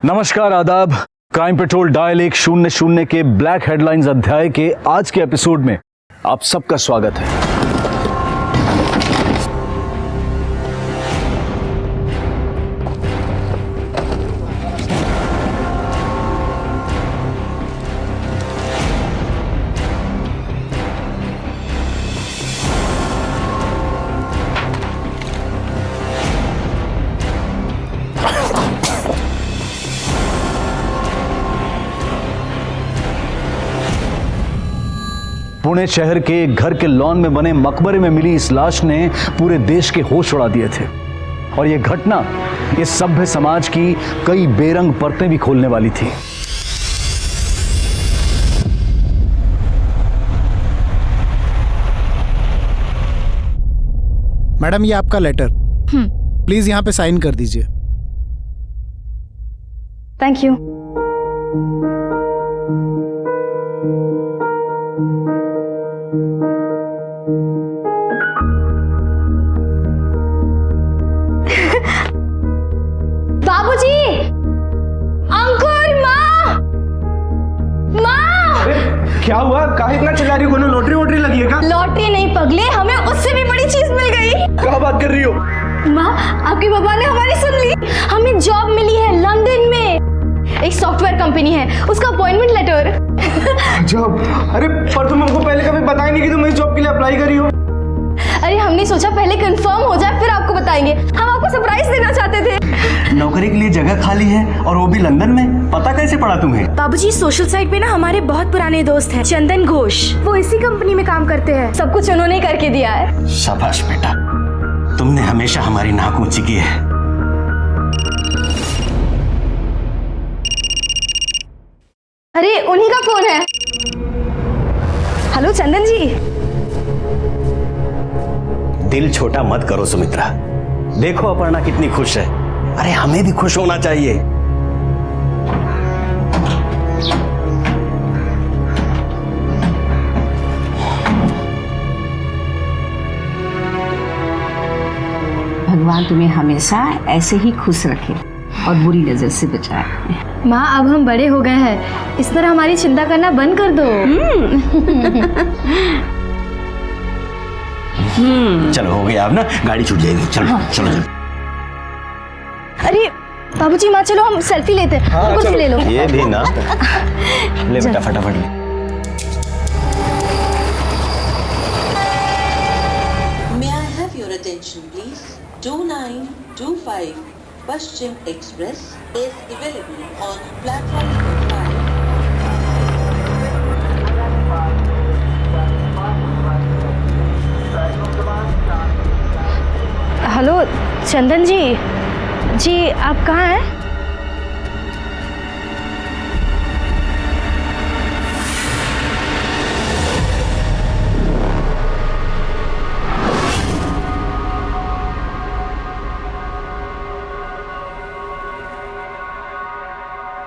नमस्कार, आदाब। Crime petrol dial 100 के ब्लैक हेडलाइंस अध्याय के आज के एपिसोड में आप सबका स्वागत है। पुणे शहर के एक घर के लॉन में बने मकबरे में मिली इस लाश ने पूरे देश के होश उड़ा दिए थे और यह घटना इस सभ्य समाज की कई बेरंग परतें भी खोलने वाली थी। मैडम, ये आपका लेटर, प्लीज यहाँ पे साइन कर दीजिए। Thank you. बाबूजी, अंकुर, माँ, माँ। क्या हुआ? काहे इतना चिल्ला रही हो? कोनो लॉटरी वोटरी लगी है क्या? लॉटरी नहीं पगले, हमें उससे भी बड़ी चीज मिल गई। क्या बात कर रही हो? माँ, आपके पापा ने हमारी सुन ली। हमें जॉब मिली है लंदन में, एक सॉफ्टवेयर कंपनी है, उसका अपॉइंटमेंट लेटर। जॉब? अरे पर तुम हमको पहले कभी बताई नहीं कि तुम इस जॉब के लिए अप्लाई करी हो। अरे हमने सोचा पहले कंफर्म हो जाए फिर आपको बताएंगे। हम आपको सरप्राइज देना चाहते थे। नौकरी के लिए जगह खाली है और वो भी लंदन में। पता कैसे पड़ा तुम्हें? बाबूजी, सोशल साइट पे ना हमारे बहुत पुराने दोस्त हैं, चंदन घोष, वो इसी कंपनी में काम करते हैं। सब कुछ उन्होंने ही करके दिया है। शाबाश बेटा, तुमने हमेशा हमारी नाक ऊंची की है। अरे उन्हीं का फोन है। हेलो चंदन जी। दिल छोटा मत करो सुमित्रा, देखो अपर्णा कितनी खुश है। अरे हमें भी खुश होना चाहिए। भगवान तुम्हें हमेशा ऐसे ही खुश रखे और बुरी नजर से बचाए। माँ, अब हम बड़े हो गए हैं, इस तरह हमारी चिंता करना बंद कर दो। चलो हो गया, अब ना गाड़ी छूट जाएगी। चलो चलो चलो। अरे बाबूजी, माँ चलो हम सेल्फी लेते हैं। हमको भी ले लो। ये भी ना, ले बेटा फटाफट ले। May I have your attention, please? 2925 Paschim Express is available on platform number 5. Hello चंदन जी, जी आप कहाँ हैं?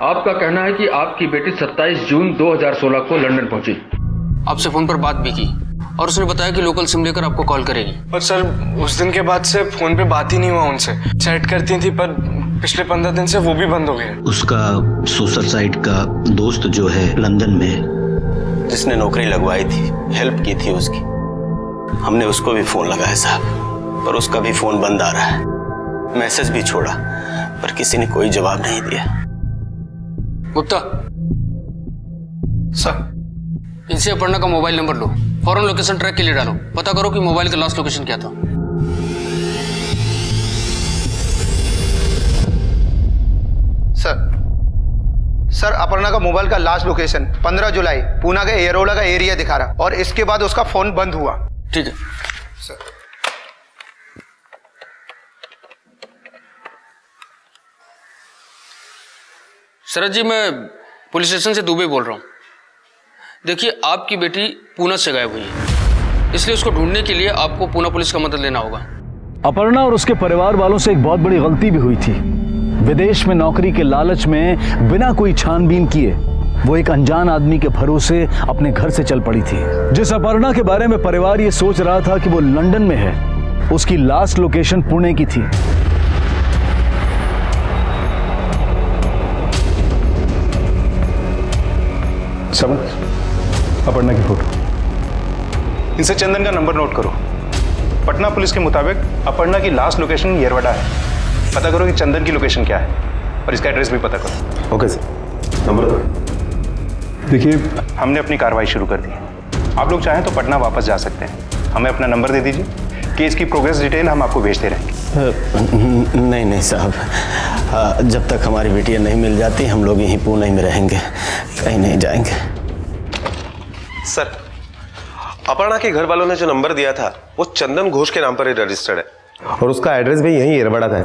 आपका कहना है कि आपकी बेटी 27 जून 2016 को लंदन पहुंची। आपसे फोन पर बात भी की और उसने बताया कि लोकल सिम लेकर आपको कॉल करेगी। पर सर, उस दिन के बाद से फोन पे बात ही नहीं हुआ उनसे। चैट करती थी पर पिछले 15 दिन से वो भी बंद हो गए। उसका सोशल साइट का दोस्त जो है लंदन में, जिसने नौकरी लगवाई थी, हेल्प की थी उसकी, हमने उसको भी फोन लगाया साहब, पर उसका भी फोन बंद आ रहा है। मैसेज भी छोड़ा पर किसी ने कोई जवाब नहीं दिया। गुप्ता सर, इनसे अपर्णा का मोबाइल नंबर लो, फौरन लोकेशन ट्रैक के लिए डालो, पता करो कि मोबाइल का लास्ट लोकेशन क्या था। सर, अपर्णा का मोबाइल का लास्ट लोकेशन 15 जुलाई पूना के एयरोला का एरिया दिखा रहा और इसके बाद उसका फोन बंद हुआ। ठीक है सर। शरद जी, मैं पुलिस स्टेशन से दुबई बोल रहा हूँ। देखिए, आपकी बेटी पूना से गायब हुई है, इसलिए उसको ढूंढने के लिए आपको पूना पुलिस का मदद लेना होगा। अपर्णा और उसके परिवार वालों से एक बहुत बड़ी गलती भी हुई थी। विदेश में नौकरी के लालच में बिना कोई छानबीन किए वो एक अनजान आदमी के भरोसे अपने घर से चल पड़ी थी। जिस अपर्णा के बारे में परिवार ये सोच रहा था कि वो लंदन में है, उसकी लास्ट लोकेशन पुणे की थी। समझ अपर्णा की फोटो, इनसे चंदन का नंबर नोट करो। पटना पुलिस के मुताबिक अपर्णा की लास्ट लोकेशन येरवडा है। पता करो कि चंदन की लोकेशन क्या है और इसका एड्रेस भी पता करो। ओके सर, नंबर दो। देखिए, हमने अपनी कार्रवाई शुरू कर दी है। आप लोग चाहें तो पटना वापस जा सकते हैं। हमें अपना नंबर दे दीजिए, केस की प्रोग्रेस डिटेल हम आपको भेजते रहेंगे। नहीं साहब, जब तक हमारी बेटियां नहीं मिल जाती हम लोग यहीं पुणे में रहेंगे, कहीं नहीं जाएंगे। सर, अपर्णा के घर वालों ने जो नंबर दिया था वो चंदन घोष के नाम पर ही रजिस्टर्ड है और उसका एड्रेस भी यहीं येरवडा था।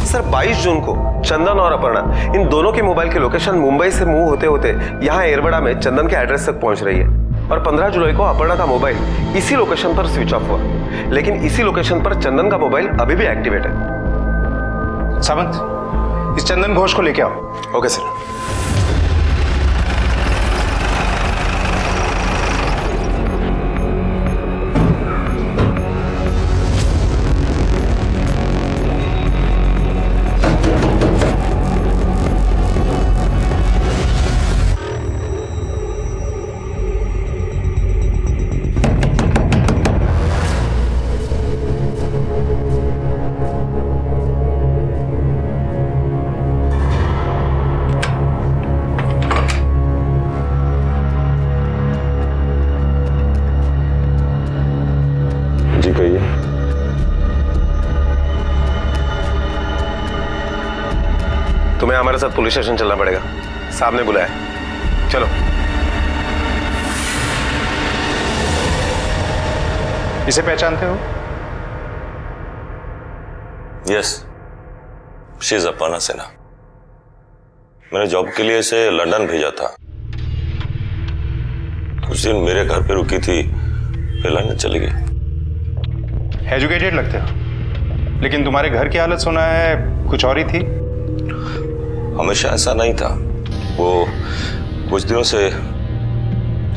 सर, 22 जून को चंदन और अपर्णा इन दोनों के मोबाइल की लोकेशन मुंबई से मूव होते होते यहाँ येरवडा में चंदन के एड्रेस तक पहुंच रही है और 15 जुलाई को अपर्णा का मोबाइल इसी लोकेशन पर स्विच ऑफ हुआ, लेकिन इसी लोकेशन पर चंदन का मोबाइल अभी भी एक्टिवेट है। सावंत, इस चंदन घोष को लेके आओ। Okay sir. तुम्हें हमारे साथ पुलिस स्टेशन चलना पड़ेगा, साहब ने बुलाया। चलो। इसे पहचानते हो? Yes, she is Aparna Sinha. मैंने जॉब के लिए इसे लंदन भेजा था। कुछ दिन मेरे घर पे रुकी थी, फिर लंदन चली गई। एजुकेटेड लगते हो, लेकिन तुम्हारे घर की हालत सुना है कुछ और ही थी। हमेशा ऐसा नहीं था। वो कुछ दिनों से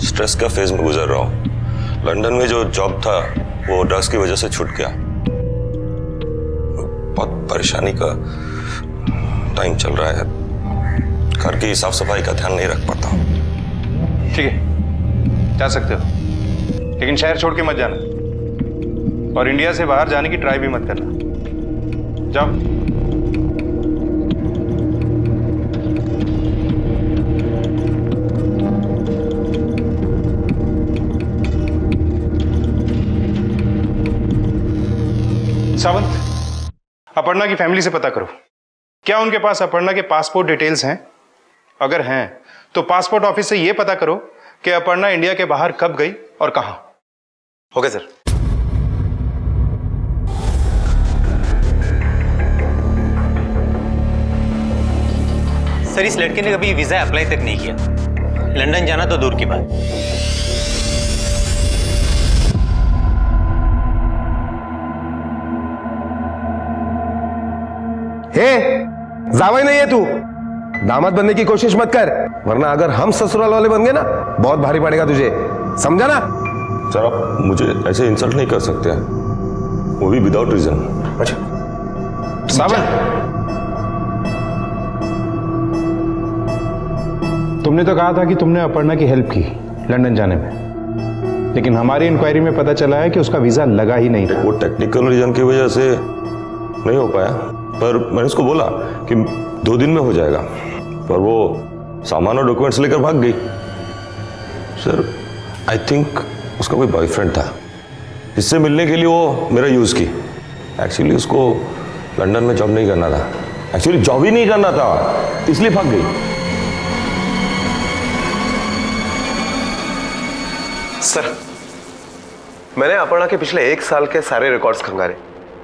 स्ट्रेस का फेज में गुजर रहा हूँ। लंदन में जो जॉब था वो ड्रग्स की वजह से छूट गया। बहुत परेशानी का टाइम चल रहा है। घर की साफ सफाई का ध्यान नहीं रख पाता। ठीक है, जा सकते हो, लेकिन शहर छोड़ के मत जाना और इंडिया से बाहर जाने की ट्राई भी मत करना। जाओ। सावंत, अपर्णा की फैमिली से पता करो, क्या उनके पास अपर्णा के पासपोर्ट डिटेल्स हैं? अगर हैं तो पासपोर्ट ऑफिस से यह पता करो कि अपर्णा इंडिया के बाहर कब गई और कहां। Okay sir. सर, इस लड़के ने कभी वीजा अप्लाई तक नहीं किया। लंदन जाना तो दूर की बात। जावाई नहीं है तू, दामाद बनने की कोशिश मत कर, वरना अगर हम ससुराल वाले बन गए ना बहुत भारी पड़ेगा तुझे, समझा ना? सर, आप मुझे ऐसे इंसल्ट नहीं कर सकते, वो भी विदाउट रीजन। अच्छा सावंत, तुमने तो कहा था कि तुमने अपर्णा की हेल्प की लंदन जाने में, लेकिन हमारी इंक्वायरी में पता चला है कि उसका वीजा लगा ही नहीं था। वो टेक्निकल रीजन की वजह से नहीं हो पाया, पर मैंने उसको बोला कि 2 दिन में हो जाएगा, पर वो सामान और डॉक्यूमेंट्स लेकर भाग गई। सर, आई थिंक उसका कोई बॉयफ्रेंड था, इससे मिलने के लिए वो मेरा यूज़ की। एक्चुअली उसको लंदन में जॉब नहीं करना था, एक्चुअली जॉब ही नहीं करना था, इसलिए भाग गई। सर, मैंने अपर्णा के पिछले 1 साल के सारे रिकॉर्ड्स खंगारे।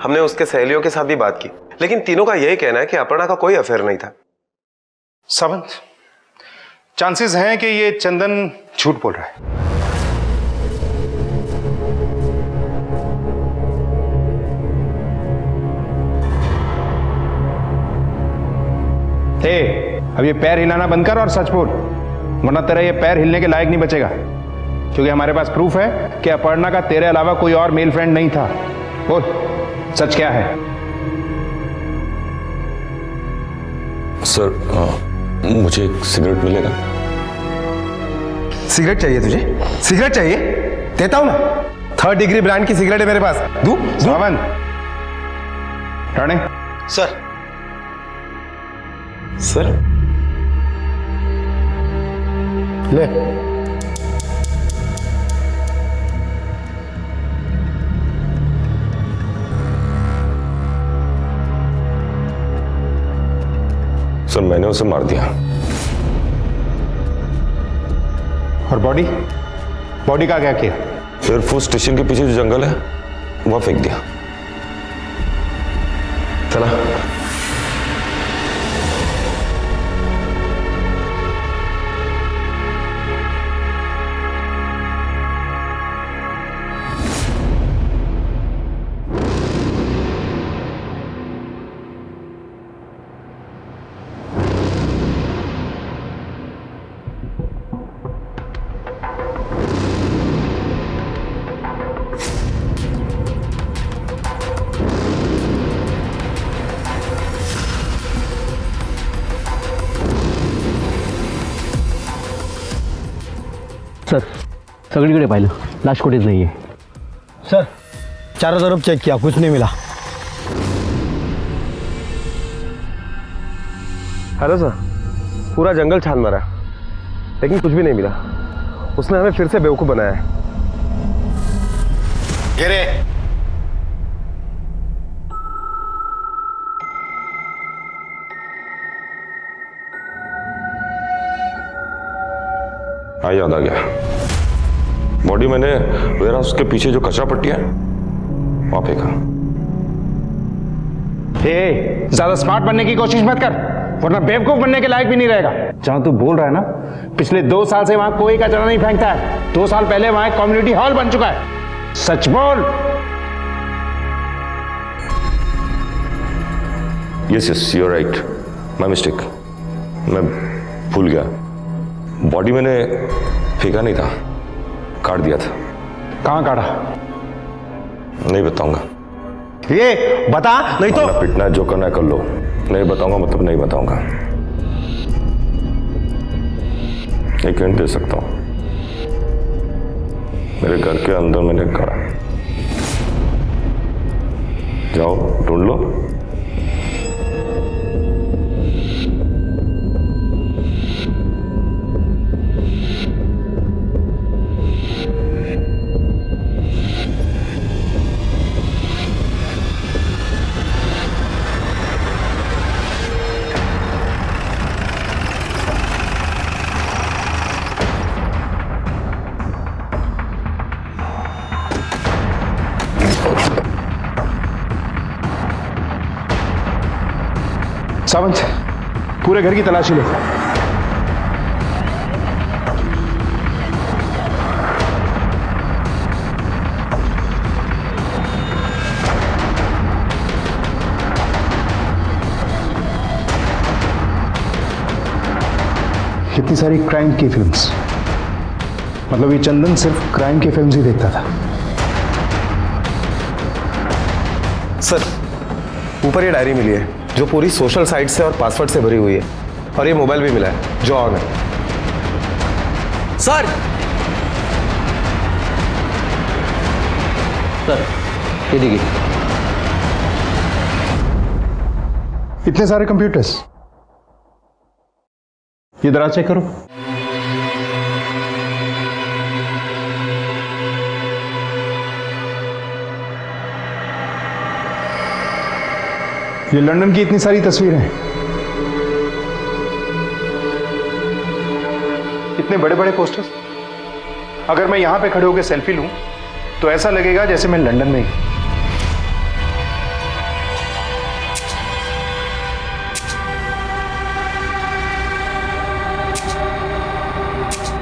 हमने उसके सहेलियों के साथ भी बात की, लेकिन तीनों का यही कहना है कि अपर्णा का कोई अफेयर नहीं था। सावंत, चांसेस हैं कि ये चंदन झूठ बोल रहा है। अब ये पैर हिलाना बंद कर और सच बोल, वरना तेरा ये पैर हिलने के लायक नहीं बचेगा, क्योंकि हमारे पास प्रूफ है कि अपर्णा का तेरे अलावा कोई और मेल फ्रेंड नहीं था। बोल, सच क्या है? सर, मुझे एक सिगरेट मिलेगा? सिगरेट चाहिए तुझे? सिगरेट चाहिए? देता हूं ना। 3rd डिग्री ब्रांड की सिगरेट है मेरे पास। दू? सावंत, राणे। सर। सर ले। सर मैंने उसे मार दिया। और बॉडी? बॉडी का क्या किया? एयरफोर्स स्टेशन के पीछे जो जंगल है वहां फेंक दिया। चला। सर सगळीकडे पाहिलं, लाश कुठेच नाहीये. सर चारों तरफ चेक किया, कुछ नहीं मिला. हेलो सर, पूरा जंगल छान मारा लेकिन कुछ भी नहीं मिला. उसने हमें फिर से बेवकूफ बनाया है. गिरे. हाँ याद आ गया. बॉडी मैंने वेयर हाउस के पीछे जो कचरा पट्टी है वहां फेंका. ज्यादा स्मार्ट बनने की कोशिश मत कर, वरना बेवकूफ बनने के लायक भी नहीं रहेगा. जहां तू बोल रहा है ना, पिछले 2 साल से वहां कोई कचरा नहीं फेंकता है. 2 साल पहले वहां एक कम्युनिटी हॉल बन चुका है. सच बोल. Yes you are right, my mistake. मैं भूल गया. बॉडी मैंने फेंका नहीं था, काट दिया था. कहां काटा? नहीं बताऊंगा. ये बता नहीं तो पिटना जो करना है कर लो. नहीं बताऊंगा मतलब नहीं बताऊंगा. एक हिंट दे सकता हूं, मेरे घर के अंदर मैंने काटा. जाओ ढूंढ लो. सावंत, पूरे घर की तलाशी लो. कितनी सारी क्राइम की फिल्म्स. मतलब ये चंदन सिर्फ क्राइम की फिल्म्स ही देखता था. सर, ऊपर ये डायरी मिली है जो पूरी सोशल साइट से और पासवर्ड से भरी हुई है, और ये मोबाइल भी मिला है जो ऑन है. सर सर ये देखिए. इतने सारे कंप्यूटर्स. ये दराज चेक करो. ये लंदन की इतनी सारी तस्वीरें हैं. इतने बड़े बड़े पोस्टर्स. अगर मैं यहां पे खड़े होकर सेल्फी लूं तो ऐसा लगेगा जैसे मैं लंदन में ही.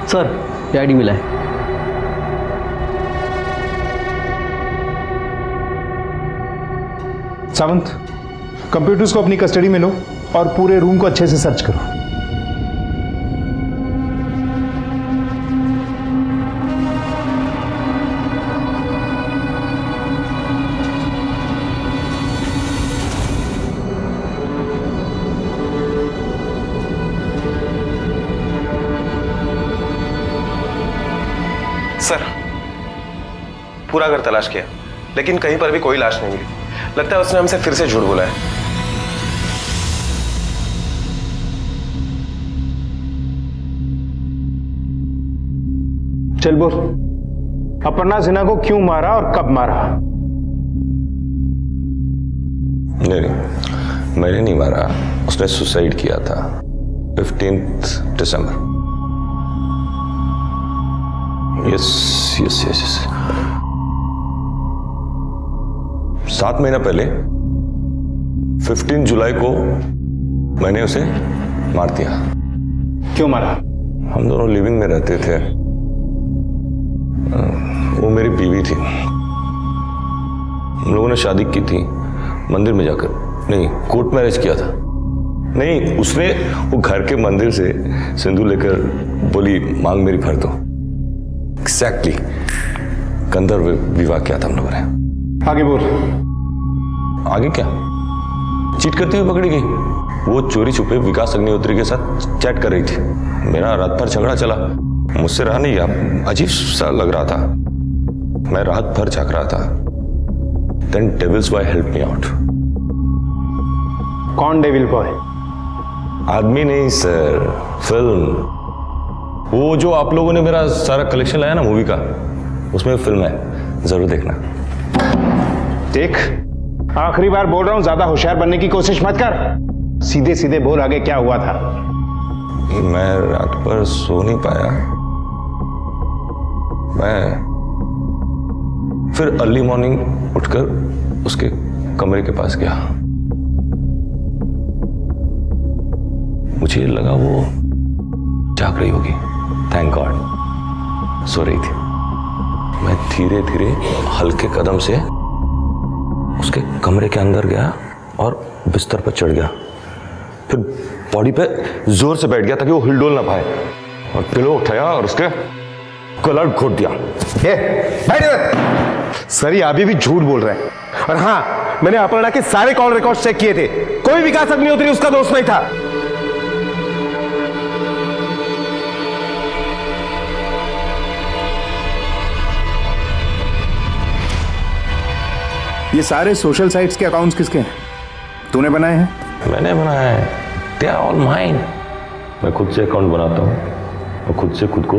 सर ये आईडी मिला है. सावंत, कंप्यूटर्स को अपनी कस्टडी में लो और पूरे रूम को अच्छे से सर्च करो. सर पूरा घर तलाश किया लेकिन कहीं पर भी कोई लाश नहीं मिली। लगता है उसने हमसे फिर से झूठ बोला है। चल बोल, अपर्णा सिन्हा को क्यों मारा और कब मारा? नहीं, मैंने नहीं मारा, उसने सुसाइड किया था 15 दिसंबर। यस यस यस यस 7 महीना पहले 15 जुलाई को मैंने उसे मार दिया। क्यों मारा? हम दोनों लिविंग में रहते थे। वो मेरी बीवी थी। हम लोगों ने शादी की थी मंदिर में जाकर, नहीं कोर्ट मैरिज किया था। नहीं, उसने वो घर के मंदिर से सिंदूर लेकर बोली मांग मेरी भर दो। एग्जैक्टली गंधर्व विवाह किया था हम लोगों ने। आगे बोल। आगे क्या? चीट करती हुई पकड़ी गई। वो चोरी छुपे विकास अग्निहोत्री के साथ चैट कर रही थी। मेरा रात भर झगड़ा चला, मुझसे रहा नहीं गया, अजीब सा लग रहा था। मैं रात भर जाग रहा था। Then Devil's Boy helped me out. कौन डेविल बॉय? आदमी नहीं सर, फिल्म। वो जो आप लोगों ने मेरा सारा कलेक्शन लाया ना मूवी का, उसमें फिल्म है, जरूर देखना। देख, आखिरी बार बोल रहा हूं, ज्यादा होशियार बनने की कोशिश मत कर। सीधे सीधे बोल आगे क्या हुआ था। मैं रात भर सो नहीं पाया। मैं फिर अर्ली मॉर्निंग उठकर उसके कमरे के पास गया। मुझे लगा वो जाग रही होगी। थैंक गॉड सो रही थी। मैं धीरे धीरे हल्के कदम से उसके कमरे के अंदर गया और बिस्तर पर चढ़ गया। फिर बॉडी पे जोर से बैठ गया ताकि वो हिलडोल ना पाए, और पिलो उठाया और उसके गला घोट दिया। सर ये अभी भी झूठ बोल रहे हैं। और हाँ, मैंने अपर्णा के सारे कॉल रिकॉर्ड चेक किए थे, कोई विकास अग्निहोत्री उसका दोस्त नहीं था। ये सारे सोशल साइट्स के अकाउंट्स किसके हैं? तूने बनाए हैं? मैंने बनाया है। They are all mine. मैं खुद से अकाउंट बनाता हूँ और खुद से खुद को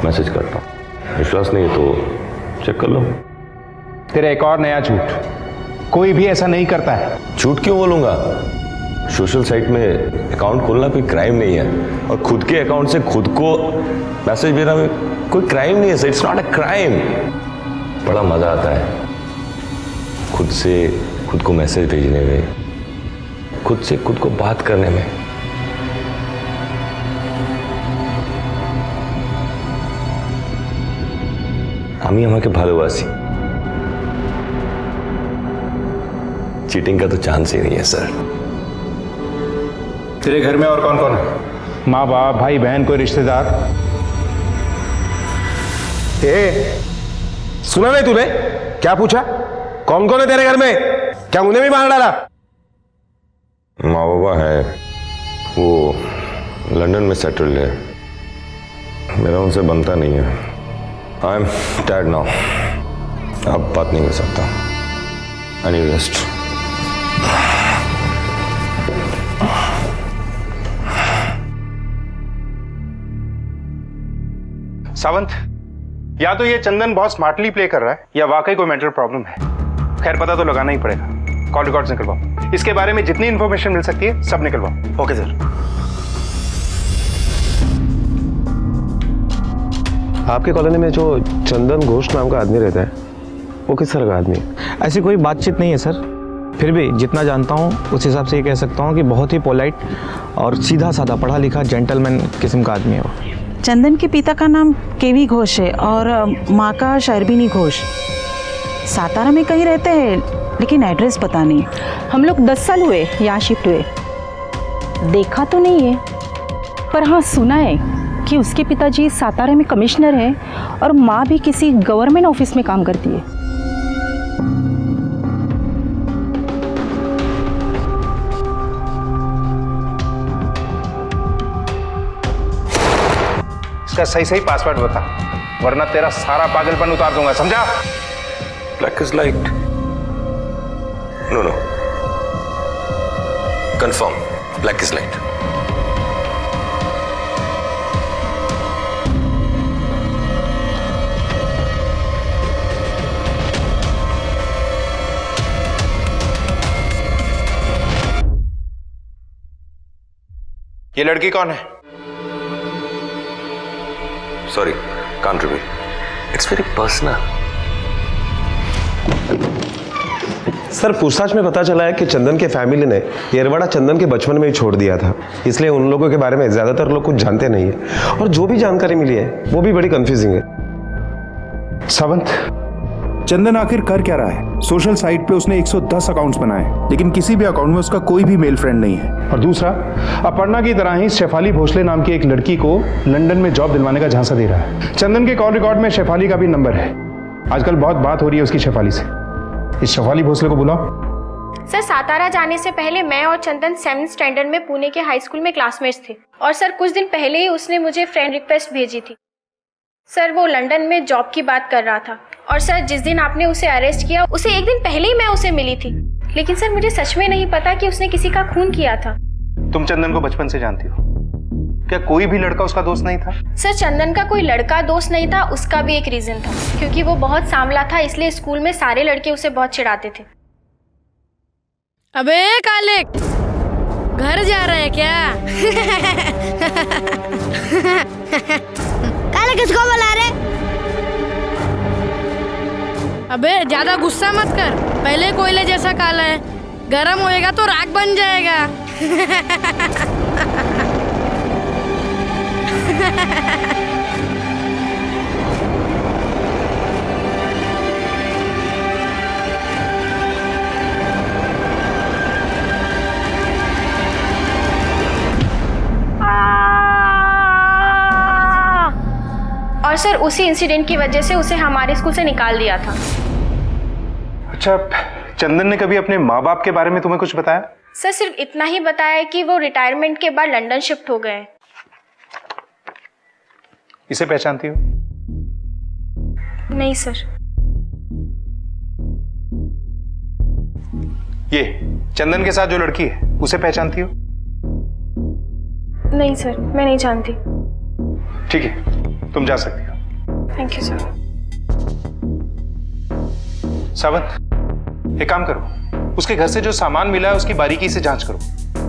मैसेज करता हूँ। विश्वास नहीं है तो चेक कर लो। तेरा एक और नया झूठ, कोई भी ऐसा नहीं करता है। झूठ क्यों बोलूंगा? सोशल साइट में अकाउंट खोलना कोई क्राइम नहीं है, और खुद के अकाउंट से खुद को मैसेज भेजना कोई क्राइम नहीं है sir. It's not a crime. बड़ा मजा आता है खुद से खुद को मैसेज भेजने में, खुद से खुद को बात करने में। আমি আমাকে ভালোবাসি। चीटिंग का तो चांस ही नहीं है सर। तेरे घर में और कौन कौन है? माँ बाप, भाई बहन, कोई रिश्तेदार? सुना नहीं तूने क्या पूछा? कौन कौन है तेरे घर में? क्या उन्हें भी मार डाला? माँ बाबा है, वो लंदन में सेटल्ड है। मेरा उनसे बनता नहीं है। I am dad now. अब बात नहीं कर सकता। I need rest. सावंत, या तो ये चंदन बहुत स्मार्टली प्ले कर रहा है या वाकई कोई मेंटल प्रॉब्लम है। खैर पता तो लगाना ही पड़ेगा। कॉल रिकॉर्ड्स निकलवाओ। इसके बारे में जितनी इंफॉर्मेशन मिल सकती है सब निकलवाओ। Okay sir. आपके कॉलोनी में जो चंदन घोष नाम का आदमी रहता है, वो किस तरह का आदमी है? ऐसी कोई बातचीत नहीं है सर। फिर भी जितना जानता हूँ उस हिसाब से ये कह सकता हूँ कि बहुत ही पोलाइट और सीधा साधा पढ़ा लिखा जेंटलमैन किस्म का आदमी है वो। चंदन के पिता का नाम केवी घोष है और माँ का शर्बिनी घोष। सातारा में कहीं रहते हैं लेकिन एड्रेस पता नहीं। हम लोग 10 साल हुए यहाँ शिफ्ट हुए। देखा तो नहीं है, पर हाँ सुना है कि उसके पिताजी सातारा में कमिश्नर हैं और माँ भी किसी गवर्नमेंट ऑफिस में काम करती है। इसका सही सही पासवर्ड बता। वरना तेरा सारा पागलपन उतार दूंगा, समझा? Black is light. No no, confirm, black is light. ये लड़की कौन है? Sorry, can't reveal, it's very personal. Sir, पूछताछ में पता चला है कि चंदन के फैमिली ने येरवाड़ा चंदन के बचपन में ही छोड़ दिया था, इसलिए उन लोगों के बारे में ज्यादातर लोग कुछ जानते नहीं है, और जो भी जानकारी मिली है वो भी बड़ी कंफ्यूजिंग है। सावंत, चंदन आखिर कर क्या रहा है? सोशल साइट पे उसने 110 अकाउंट्स बनाए, लेकिन किसी भी अकाउंट में उसका कोई भी मेल फ्रेंड नहीं है। और दूसरा, अपर्णा की तरह ही शेफाली भोसले नाम की एक लड़की को लंदन में जॉब दिलवाने का झांसा दे रहा है। चंदन के कॉल रिकॉर्ड में शेफाली का भी नंबर है। आजकल बहुत बात हो रही है उसकी शेफाली से। इस शेफाली भोसले को बुलाओ। सर, सातारा जाने से पहले मैं और चंदन 7th स्टैंडर्ड में पुणे के हाई स्कूल में क्लासमेट्स थे, और सर कुछ दिन पहले ही उसने मुझे फ्रेंड रिक्वेस्ट भेजी थी। सर, वो लंदन में जॉब की बात कर रहा था, और सर जिस दिन आपने उसे अरेस्ट किया उससे एक दिन पहले ही मैं उसे मिली थी, लेकिन सर मुझे सच में नहीं पता कि उसने किसी का खून किया था। तुम चंदन को बचपन से जानती हो, क्या कोई भी लड़का उसका दोस्त नहीं था? सर, चंदन का कोई लड़का दोस्त नहीं था, उसका भी एक रीजन था, क्योंकि वो बहुत सांवला था, इसलिए स्कूल में सारे लड़के उसे बहुत चिढ़ाते थे। अबे काले, घर जा रहे हैं क्या? काले किसको बुला रहे? अबे ज्यादा गुस्सा मत कर, पहले कोयले जैसा काला है, गरम होएगा तो राख बन जाएगा। और सर उसी इंसिडेंट की वजह से उसे हमारे स्कूल से निकाल दिया था। अच्छा, चंदन ने कभी अपने माँ बाप के बारे में तुम्हें कुछ बताया? सर सिर्फ इतना ही बताया कि वो रिटायरमेंट के बाद लंदन शिफ्ट हो गए। इसे पहचानती हो? नहीं सर। ये चंदन के साथ जो लड़की है उसे पहचानती हो? नहीं सर, मैं नहीं जानती। ठीक है, तुम जा सकती हो। Thank you sir. सावंत, एक काम करो, उसके घर से जो सामान मिला है उसकी बारीकी से जांच करो,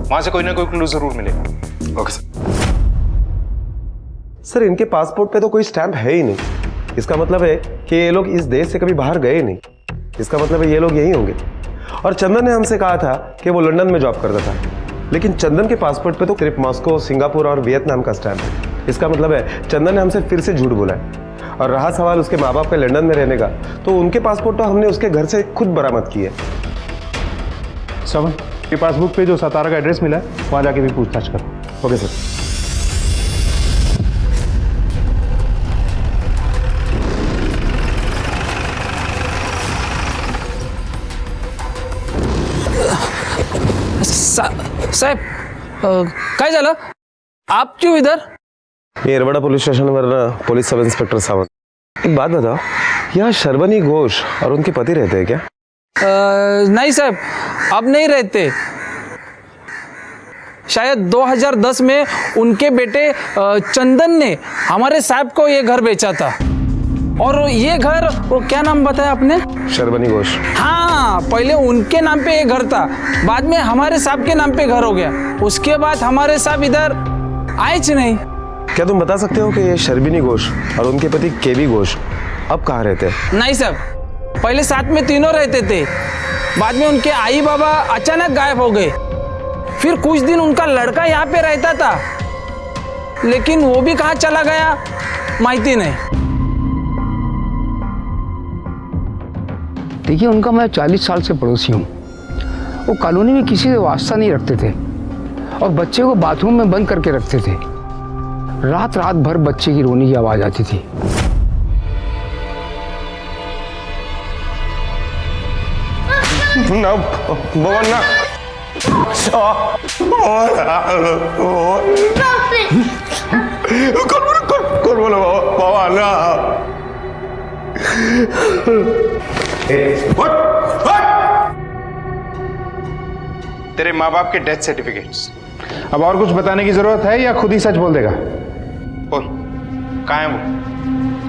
वहां से कोई ना कोई क्लू जरूर मिलेगा। Okay sir. सर, इनके पासपोर्ट पे तो कोई स्टैंप है ही नहीं, इसका मतलब है कि ये लोग इस देश से कभी बाहर गए नहीं, इसका मतलब है ये लोग यही होंगे। और चंदन ने हमसे कहा था कि वो लंदन में जॉब करता था, लेकिन चंदन के पासपोर्ट पे तो सिर्फ मॉस्को, सिंगापुर और वियतनाम का स्टैंप है। इसका मतलब है चंदन ने हमसे फिर से झूठ बोला है। और रहा सवाल उसके माँ बाप के लंदन में रहने का, तो उनके पासपोर्ट तो हमने उसके घर से खुद बरामद किए। सावंत, ये पासबुक पे जो सातारा का एड्रेस मिला है वहां जाके भी पूछताछ करो। Okay sir. साहेब, काय झालं? आप क्यों इधर? ये येरवाड़ा पुलिस स्टेशन पर पुलिस सब इंस्पेक्टर सावंत। एक बात बताओ, यहाँ शर्वनी घोष और उनके पति रहते हैं क्या? नहीं साहब, अब नहीं रहते। शायद 2010 में उनके बेटे चंदन ने हमारे साहब को ये घर बेचा था, और ये घर, वो क्या नाम बताया आपने? शर्वनी घोष। हाँ, पहले उनके नाम पे ये घर था, बाद में हमारे साहब के नाम पे घर हो गया। उसके बाद हमारे साहब इधर आए च नहीं। क्या तुम बता सकते हो कि ये शर्विनी घोष और उनके पति केवी घोष अब कहाँ रहते हैं? नहीं साहब, पहले साथ में तीनों रहते थे, बाद में उनके आई बाबा अचानक गायब हो गए। फिर कुछ दिन उनका लड़का यहाँ पे रहता था, लेकिन वो भी कहाँ चला गया माहिती नहीं। देखिए, उनका मैं 40 साल से पड़ोसी हूँ। वो कॉलोनी में किसी से वास्ता नहीं रखते थे, और बच्चे को बाथरूम में बंद करके रखते थे। रात रात भर बच्चे की रोने की आवाज आती थी। ना भगवान ना, बोलो बाबा ना। माँ बाप के डेथ सर्टिफिकेट्स। अब और कुछ बताने की जरूरत है या खुद ही सच बोल देगा? बोल, कहाँ है वो?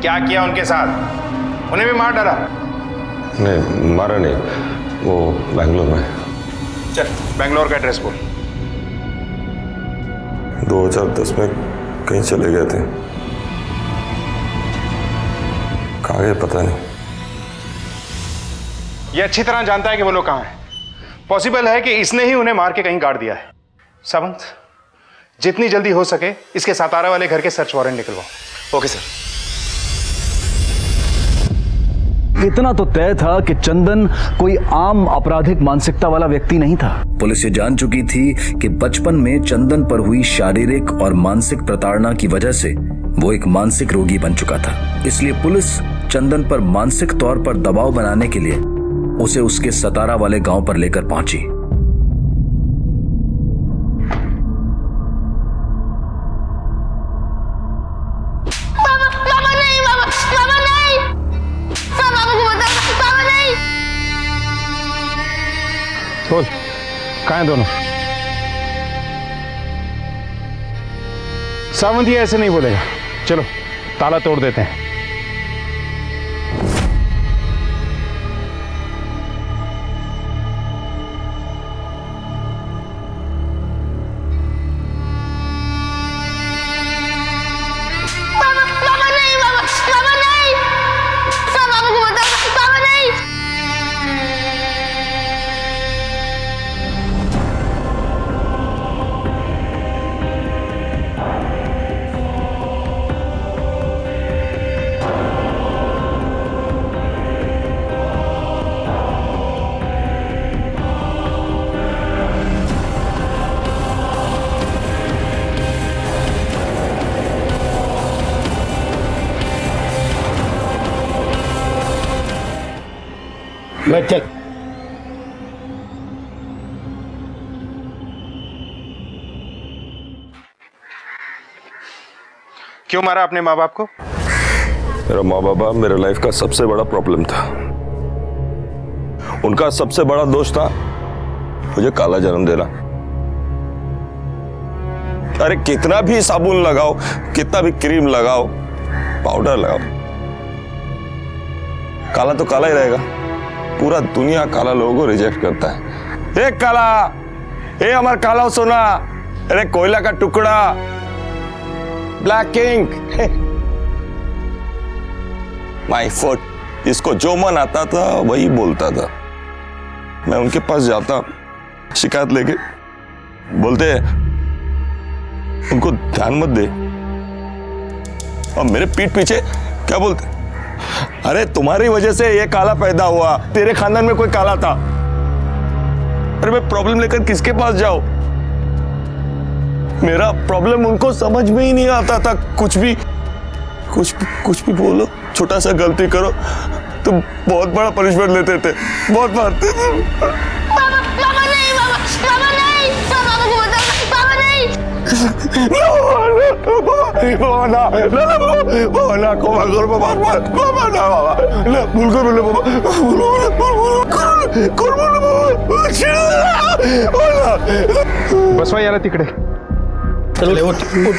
क्या किया उनके साथ? उन्हें भी मार डाला? नहीं, मारा नहीं, वो बैंगलोर में। चल, बैंगलोर का एड्रेस बोल। 2010 में कहीं चले गए थे, कहाँ गए पता नहीं। ये अच्छी तरह जानता है कि वो लोग कहाँ हैं। पॉसिबल है कि इसने ही उन्हें मार के कहीं गाड़ दिया है। सावंत, जितनी जल्दी हो सके इसके सातारा वाले घर के सर्च वारंट निकलवाओ। Okay sir. इतना तो तय था कि चंदन कोई आम आपराधिक मानसिकता वाला व्यक्ति नहीं था। पुलिस ये जान चुकी थी कि बचपन में चंदन पर हुई शारीरिक और मानसिक प्रताड़ना की वजह से वो एक मानसिक रोगी बन चुका था। इसलिए पुलिस चंदन पर मानसिक तौर पर दबाव बनाने के लिए उसे उसके सतारा वाले गांव पर लेकर पहुंची। बोल, कहाँ हैं दोनों? सावंत ये ऐसे नहीं बोलेगा। चलो ताला तोड़ देते हैं। बैठ चल। क्यों मारा अपने माँ बाप को? मेरा माँ बाप मेरे लाइफ का सबसे बड़ा प्रॉब्लम था। उनका सबसे बड़ा दोष था मुझे काला जन्म देना। अरे कितना भी साबुन लगाओ, कितना भी क्रीम लगाओ, पाउडर लगाओ, काला तो काला ही रहेगा। पूरा दुनिया काला लोगों को रिजेक्ट करता है। ए काला, ए हमारा काला सोना, अरे कोयला का टुकड़ा, ब्लैक किंग, माय फुट। इसको जो मन आता था वही बोलता था। मैं उनके पास जाता शिकायत लेके, बोलते उनको ध्यान मत दे, और मेरे पीठ पीछे क्या बोलते, अरे तुम्हारी वजह से ये काला पैदा हुआ, तेरे खानदान में कोई काला था। अरे मैं प्रॉब्लम लेकर किसके पास जाऊं? मेरा प्रॉब्लम उनको समझ में ही नहीं आता था। कुछ भी बोलो, छोटा सा गलती करो तो बहुत बड़ा पनिशमेंट लेते थे, बहुत मारते थे। बसवा याला तिकडे। चल उठ उठ।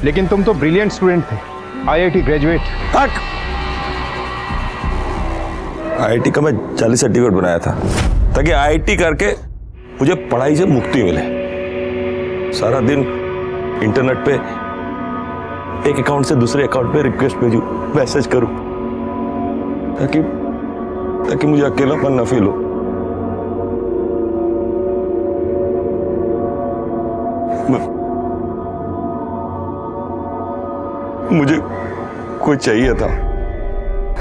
लेकिन तुम तो ब्रिलियंट स्टूडेंट थे, आईआईटी ग्रेजुएट। आईआईटी का मैं जाली सर्टिफिकेट बनाया था ताकि आईआईटी करके मुझे पढ़ाई से मुक्ति मिले। सारा दिन इंटरनेट पे एक अकाउंट से दूसरे अकाउंट पे रिक्वेस्ट भेजूं, मैसेज करूं, ताकि मुझे अकेलापन न फील हो। मुझे कोई चाहिए था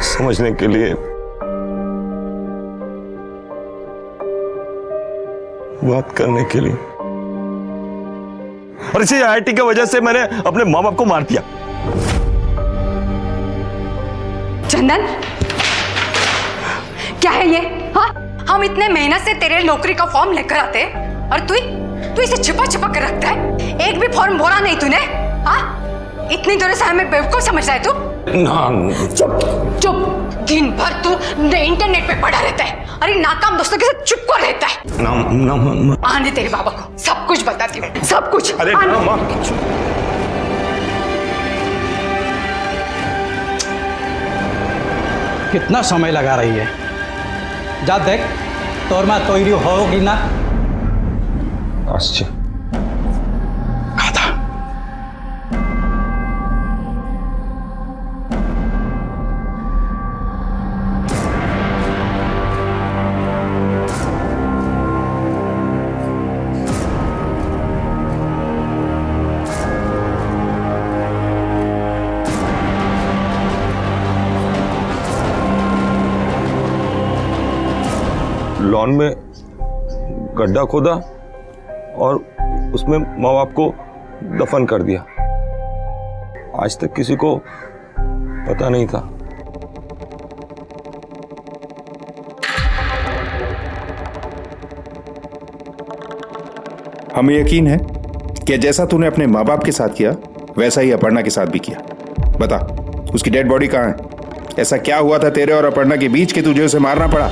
समझने के लिए, बात करने के लिए, और इसी आईआईटी की वजह से मैंने अपने माँ बाप को मार दिया। चंदन, क्या है ये? हाँ, हम इतने मेहनत से तेरे नौकरी का फॉर्म लेकर आते और तू इसे छिपा छिपा कर रखता है। एक भी फॉर्म भरा नहीं तूने। हाँ, इतनी देर से हमें बेवकूफ समझ रहा है तू? चुप चुप। दिन भर तू इंटरनेट पे पड़ा रहता है। अरे नाकाम दोस्तों के साथ चुप कर रहता है। आने तेरे बाबा को सब कुछ बताती हूँ, सब कुछ। अरे कितना समय लगा रही है? जा देख तोर माँ तोयरी होगी ना। अच्छा लॉन में गड्ढा खोदा और उसमें माँ बाप को दफन कर दिया। आज तक किसी को पता नहीं था। हमें यकीन है कि जैसा तूने अपने माँ बाप के साथ किया वैसा ही अपर्णा के साथ भी किया। बता, उसकी डेड बॉडी कहाँ है? ऐसा क्या हुआ था तेरे और अपर्णा के बीच कि तुझे उसे मारना पड़ा?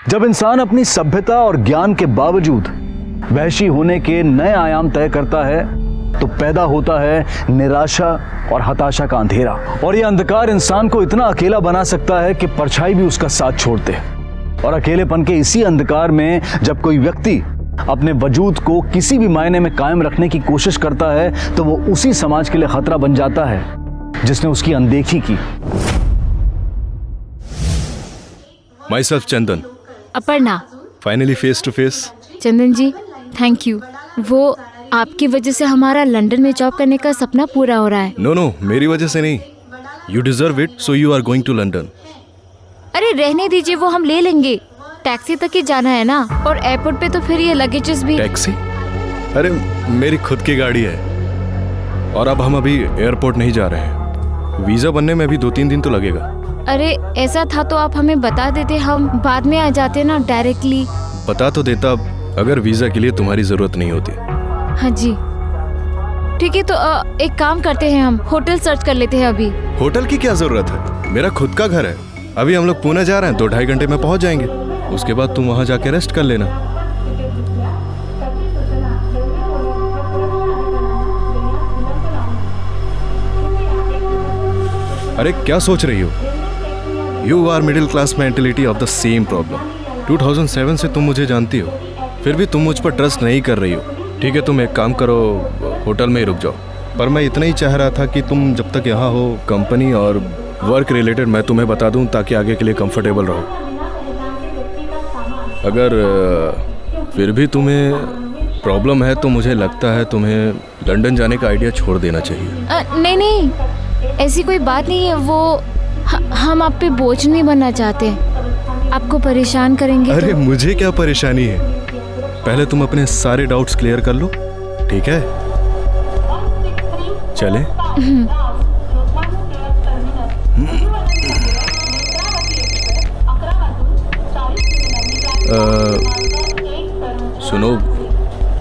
जब इंसान अपनी सभ्यता और ज्ञान के बावजूद वहशी होने के नए आयाम तय करता है तो पैदा होता है निराशा और हताशा का अंधेरा। और यह अंधकार इंसान को इतना अकेला बना सकता है कि परछाई भी उसका साथ छोड़ते। और अकेलेपन के इसी अंधकार में जब कोई व्यक्ति अपने वजूद को किसी भी मायने में कायम रखने की कोशिश करता है तो वो उसी समाज के लिए खतरा बन जाता है जिसने उसकी अनदेखी की। Myself Chandan. Aparna. Finally face to face. Chandan ji thank you. वो आपकी वजह से हमारा लंदन में जॉब करने का सपना पूरा हो रहा है। नो मेरी वजह से नहीं। You deserve it so you are going to London. अरे रहने दीजिए, वो हम ले लेंगे। टैक्सी तक ही जाना है ना, और एयरपोर्ट पे तो फिर ये लगेजेस भी। टैक्सी? अरे मेरी खुद की गाड़ी है और अब हम अभी एयरपोर्ट नहीं जा रहे हैं। वीजा बनने में भी 2-3 दिन तो लगेगा। अरे ऐसा था तो आप हमें बता देते, हम बाद में आ जाते ना डायरेक्टली। बता तो देता अगर वीजा के लिए तुम्हारी जरूरत नहीं होती। हाँ जी ठीक है, तो एक काम करते हैं, हम होटल सर्च कर लेते हैं अभी। होटल की क्या जरूरत है? मेरा खुद का घर है। अभी हम लोग पुणे जा रहे हैं, 2-2.5 घंटे में पहुंच जाएंगे। उसके बाद तुम वहां जाके रेस्ट कर लेना। अरे क्या सोच रही हो? You are middle class mentality of the same problem. 2007 से तुम मुझे जानती हो, फिर भी तुम मुझ पर ट्रस्ट नहीं कर रही हो। ठीक है, तुम एक काम करो, होटल में ही रुक जाओ। पर मैं इतना ही चाह रहा था कि तुम जब तक यहाँ हो, कंपनी और वर्क रिलेटेड मैं तुम्हें बता दूं ताकि आगे के लिए कंफर्टेबल रहो। अगर फिर भी तुम्हें प्रॉब्लम है तो मुझे लगता है तुम्हें लंदन जाने का आइडिया छोड़ देना चाहिए। नहीं, ऐसी कोई बात नहीं है। वो हम आप पे बोझ नहीं बनना चाहते, आपको परेशान करेंगे। अरे मुझे क्या परेशानी है? पहले तुम अपने सारे डाउट्स क्लियर कर लो, ठीक है? चले? सुनो,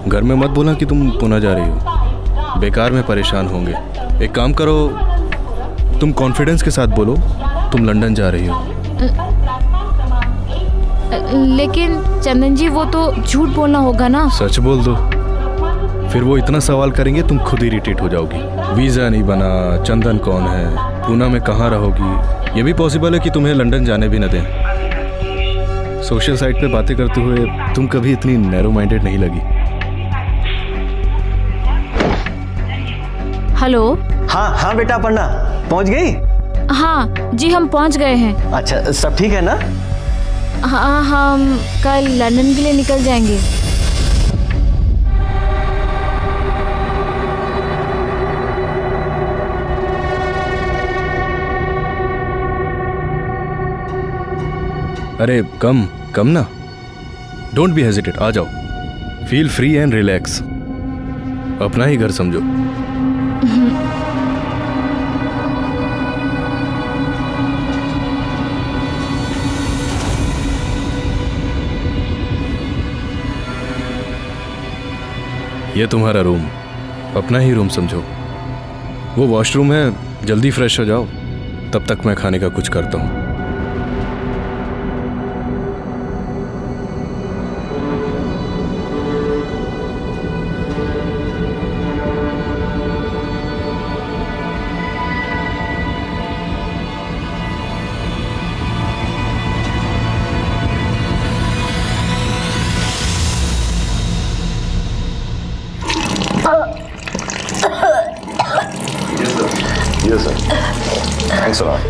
घर में मत बोलना कि तुम पुणे जा रही हो, बेकार में परेशान होंगे। एक काम करो, तुम कॉन्फिडेंस के साथ बोलो तुम लंदन जा रही हो। लेकिन चंदन जी वो तो झूठ बोलना होगा ना। सच बोल दो, फिर वो इतना सवाल करेंगे तुम खुद इरिटेट हो जाओगी। वीजा नहीं बना, चंदन कौन है, पुणे में कहाँ रहोगी, ये भी पॉसिबल है कि तुम्हें लंदन जाने भी न दें। सोशल साइट पे बातें करते हुए तुम कभी इतनी नैरो माइंडेड नहीं लगी। हेलो। हाँ बेटा, अपर्णा पहुंच गई? हाँ जी, हम पहुंच गए हैं। अच्छा, सब ठीक है ना? हाँ, हम कल लंदन के लिए निकल जाएंगे। अरे कम ना, डोंट बी हेजिटेट, आ जाओ। फील फ्री एंड रिलैक्स, अपना ही घर समझो। ये तुम्हारा रूम, अपना ही रूम समझो। वो वॉशरूम है, जल्दी फ्रेश हो जाओ, तब तक मैं खाने का कुछ करता हूँ। Thanks a lot.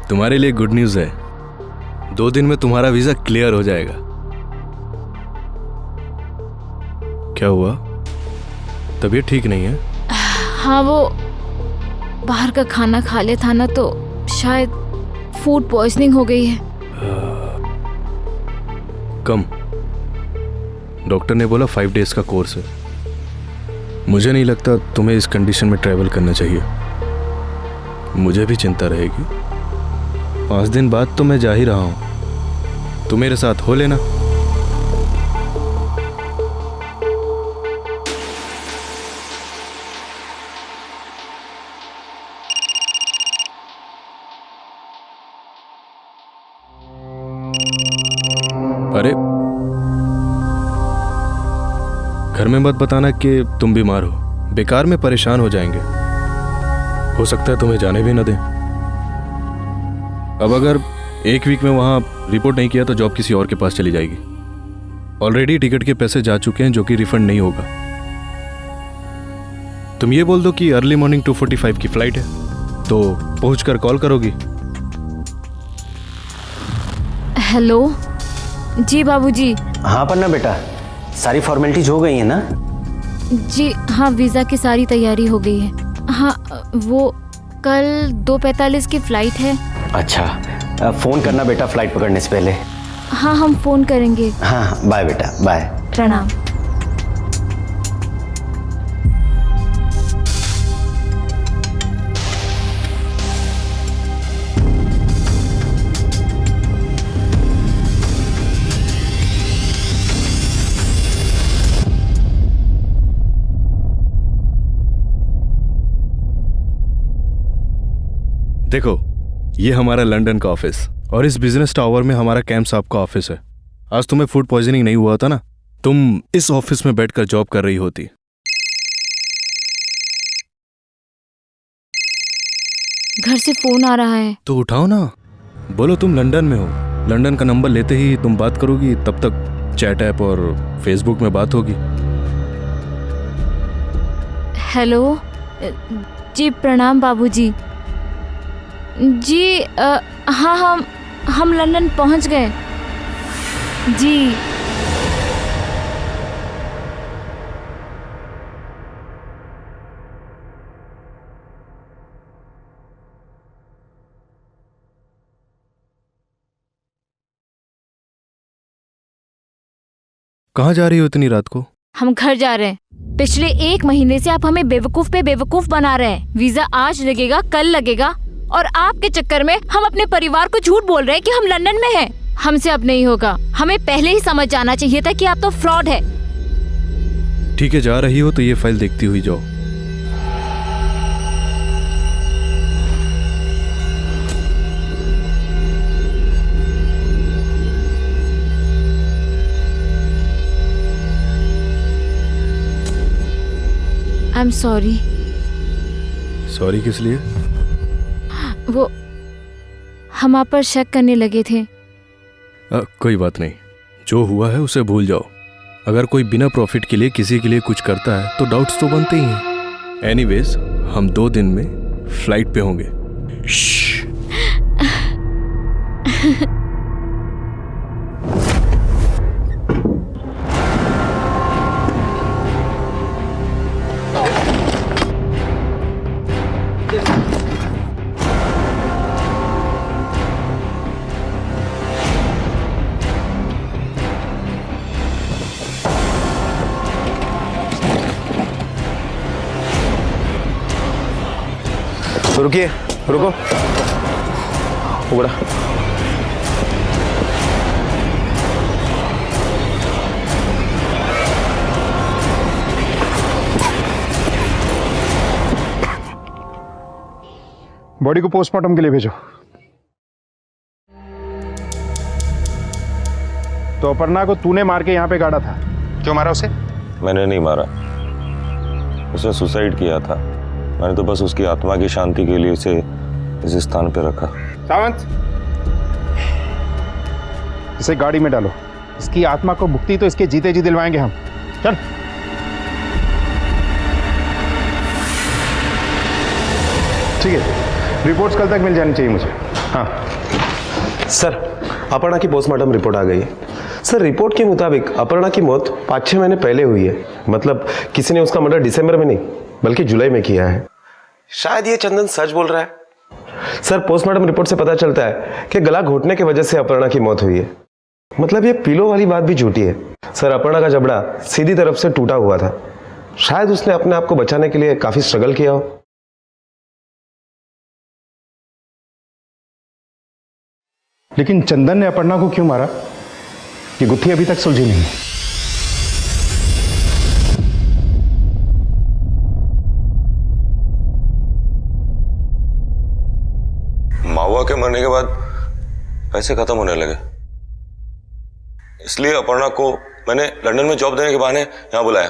तुम्हारे लिए गुड न्यूज़ है, 2 दिन में तुम्हारा वीजा क्लियर हो जाएगा। क्या हुआ, तबीयत ठीक नहीं है? हाँ, वो बाहर का खाना खा ले था ना, तो शायद फूड पॉइजनिंग हो गई है। कम, डॉक्टर ने बोला 5 डेज का कोर्स है। मुझे नहीं लगता तुम्हें इस कंडीशन में ट्रैवल करना चाहिए। मुझे भी चिंता रहेगी। 5 दिन बाद तो मैं जा ही रहा हूं, तुम मेरे साथ हो लेना। अरे घर में मत बताना कि तुम बीमार हो, बेकार में परेशान हो जाएंगे। हो सकता है तुम्हें जाने भी न दें। अब अगर 1 वीक में वहां रिपोर्ट नहीं किया तो जॉब किसी और के पास चली जाएगी। ऑलरेडी टिकट के पैसे जा चुके हैं, जो कि रिफंड नहीं होगा। तुम ये बोल दो कि अर्ली मॉर्निंग 2:45 की फ्लाइट है, तो पहुंचकर कॉल करोगी। हेलो जी बाबूजी। हाँ पन्ना बेटा, सारी फॉर्मेलिटीज हो गई है ना? जी हाँ, वीज़ा की सारी तैयारी हो गई है। हाँ, वो कल 2:45 की फ़्लाइट है। अच्छा, फ़ोन करना बेटा फ्लाइट पकड़ने से पहले। हाँ, हम फ़ोन करेंगे। हाँ, बाय बेटा, बाय। प्रणाम। देखो, ये हमारा लंदन का ऑफिस और इस बिजनेस टावर में हमारा कैंप साहब का ऑफिस है। आज तुम्हें फूड पॉइजनिंग नहीं हुआ था ना, तुम इस ऑफिस में बैठकर जॉब कर रही होती। घर से फोन आ रहा है। तो उठाओ ना, बोलो तुम लंदन में हो। लंदन का नंबर लेते ही तुम बात करोगी, तब तक चैट ऐप और फेसबुक में बात होगी। हेलो जी, प्रणाम बाबूजी। जी हाँ, हम लंदन पहुंच गए जी। कहाँ जा रही हो इतनी रात को? हम घर जा रहे हैं। पिछले 1 महीने से आप हमें बेवकूफ पे बेवकूफ बना रहे हैं। वीजा आज लगेगा, कल लगेगा, और आपके चक्कर में हम अपने परिवार को झूठ बोल रहे हैं कि हम लंदन में हैं। हमसे अब नहीं होगा। हमें पहले ही समझ जाना चाहिए था कि आप तो फ्रॉड है। ठीक है, जा रही हो तो ये फाइल देखती हुई जाओ। I am sorry. सॉरी किस लिए? वो हम आप पर शक करने लगे थे। कोई बात नहीं, जो हुआ है उसे भूल जाओ। अगर कोई बिना प्रॉफिट के लिए किसी के लिए कुछ करता है तो डाउट्स तो बनते ही हैं। एनीवेज, हम 2 दिन में फ्लाइट पे होंगे। रुकिए, रुको, उबड़ा। बॉडी को पोस्टमार्टम के लिए भेजो। तो अपर्णा को तूने मार के यहाँ पे गाड़ा था, क्यों मारा उसे? मैंने नहीं मारा, उसने सुसाइड किया था। मैंने तो बस उसकी आत्मा की शांति के लिए उसे इस स्थान पे रखा। सावंत, इसे गाड़ी में डालो। इसकी आत्मा को मुक्ति तो इसके जीते जी दिलवाएंगे हम। चल। ठीक है, रिपोर्ट्स कल तक मिल जानी चाहिए मुझे। हाँ सर, अपर्णा की पोस्टमार्टम रिपोर्ट आ गई है। सर, रिपोर्ट के मुताबिक अपर्णा की मौत 5-6 महीने पहले हुई है। मतलब किसी ने उसका मर्डर दिसंबर में नहीं बल्कि जुलाई में किया है। शायद ये चंदन सच बोल रहा है। सर, पोस्टमार्टम रिपोर्ट से पता चलता है कि गला घोटने की वजह से अपर्णा की मौत हुई है। मतलब ये पिलो वाली बात भी झूठी है। सर, अपर्णा का जबड़ा सीधी तरफ से टूटा हुआ था। शायद उसने अपने आप को बचाने के लिए काफी स्ट्रगल किया हो। लेकिन चंदन ने अपर्णा को क्यों मारा, ये गुत्थी अभी तक सुलझी नहीं। मावा के मरने के बाद पैसे खत्म होने लगे, इसलिए अपर्णा को मैंने लंदन में जॉब देने के बहाने यहां बुलाया।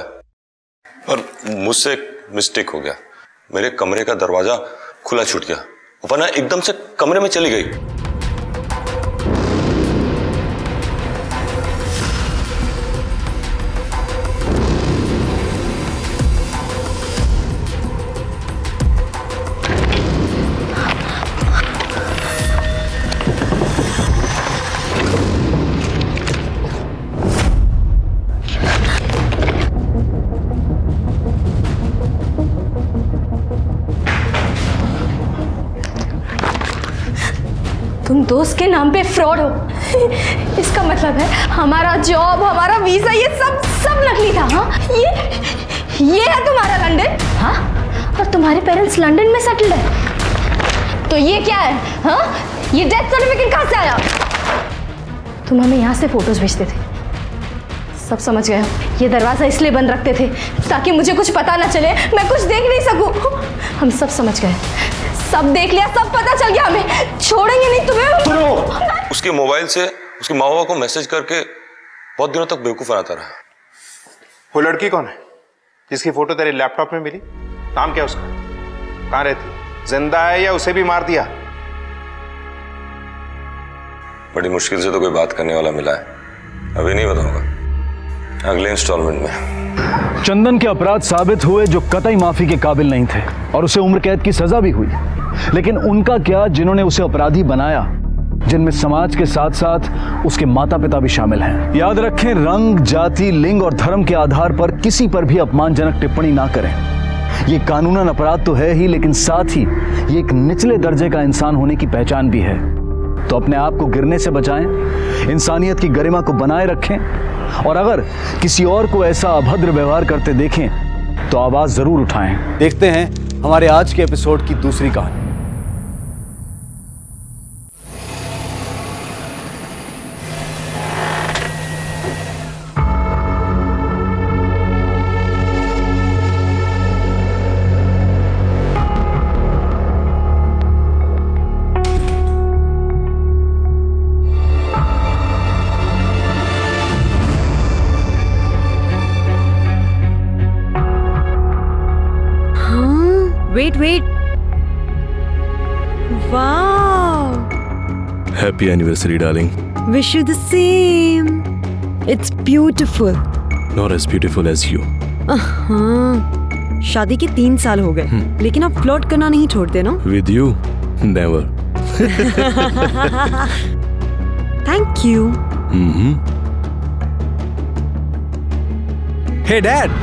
पर मुझसे मिस्टेक हो गया, मेरे कमरे का दरवाजा खुला छूट गया। अपर्णा एकदम से कमरे में चली गई। तुम दोस्त के नाम पे फ्रॉड हो। इसका मतलब है हमारा जॉब, हमारा वीजा, ये सब नकली था। हाँ, ये है तुम्हारा लंदन। हाँ, और तुम्हारे पेरेंट्स लंदन में सेटल्ड है। तो ये क्या है? हाँ, ये डेथ सर्टिफिकेट कहाँ से आया? तुम हमें यहाँ से फोटोज भेजते थे, सब समझ गए हो। ये दरवाजा इसलिए बंद रखते थे ताकि मुझे कुछ पता ना चले, मैं कुछ देख नहीं सकूं। हम सब समझ गए, सब देख लिया, सब पता चल गया, हमें छोड़ेंगे नहीं तुम्हें। उसके मोबाइल से उसकी माँ बाबा को मैसेज करके बहुत दिनों तक बेवकूफ बनाता रहा। वो लड़की कौन है जिसकी फोटो तेरे लैपटॉप में मिली? नाम क्या उसका? कहाँ रहती? जिंदा है या उसे भी मार दिया? बड़ी मुश्किल से तो कोई बात करने वाला मिला है, अभी नहीं बताऊंगा, अगले इंस्टॉलमेंट में। चंदन के अपराध साबित हुए जो कतई माफी के काबिल नहीं थे, और उसे उम्र कैद की सजा भी हुई। लेकिन उनका क्या जिन्होंने उसे अपराधी बनाया, जिनमें समाज के साथ साथ उसके माता पिता भी शामिल हैं। याद रखें, रंग, जाति, लिंग और धर्म के आधार पर किसी पर भी अपमानजनक टिप्पणी ना करें। ये कानूनन अपराध तो है ही, लेकिन साथ ही ये एक निचले दर्जे का इंसान होने की पहचान भी है। तो अपने आप को गिरने से बचाएं, इंसानियत की गरिमा को बनाए रखें, और अगर किसी और को ऐसा अभद्र व्यवहार करते देखें तो आवाज जरूर उठाएं। देखते हैं हमारे आज के एपिसोड की दूसरी कहानी। Wait. Wow. Happy anniversary, darling. Wish you the same. It's beautiful. Not as beautiful as you. शादी के 3 साल हो गए, लेकिन आप फ्लर्ट करना नहीं छोड़ते ना? With you, never. Thank you. Hey, Dad.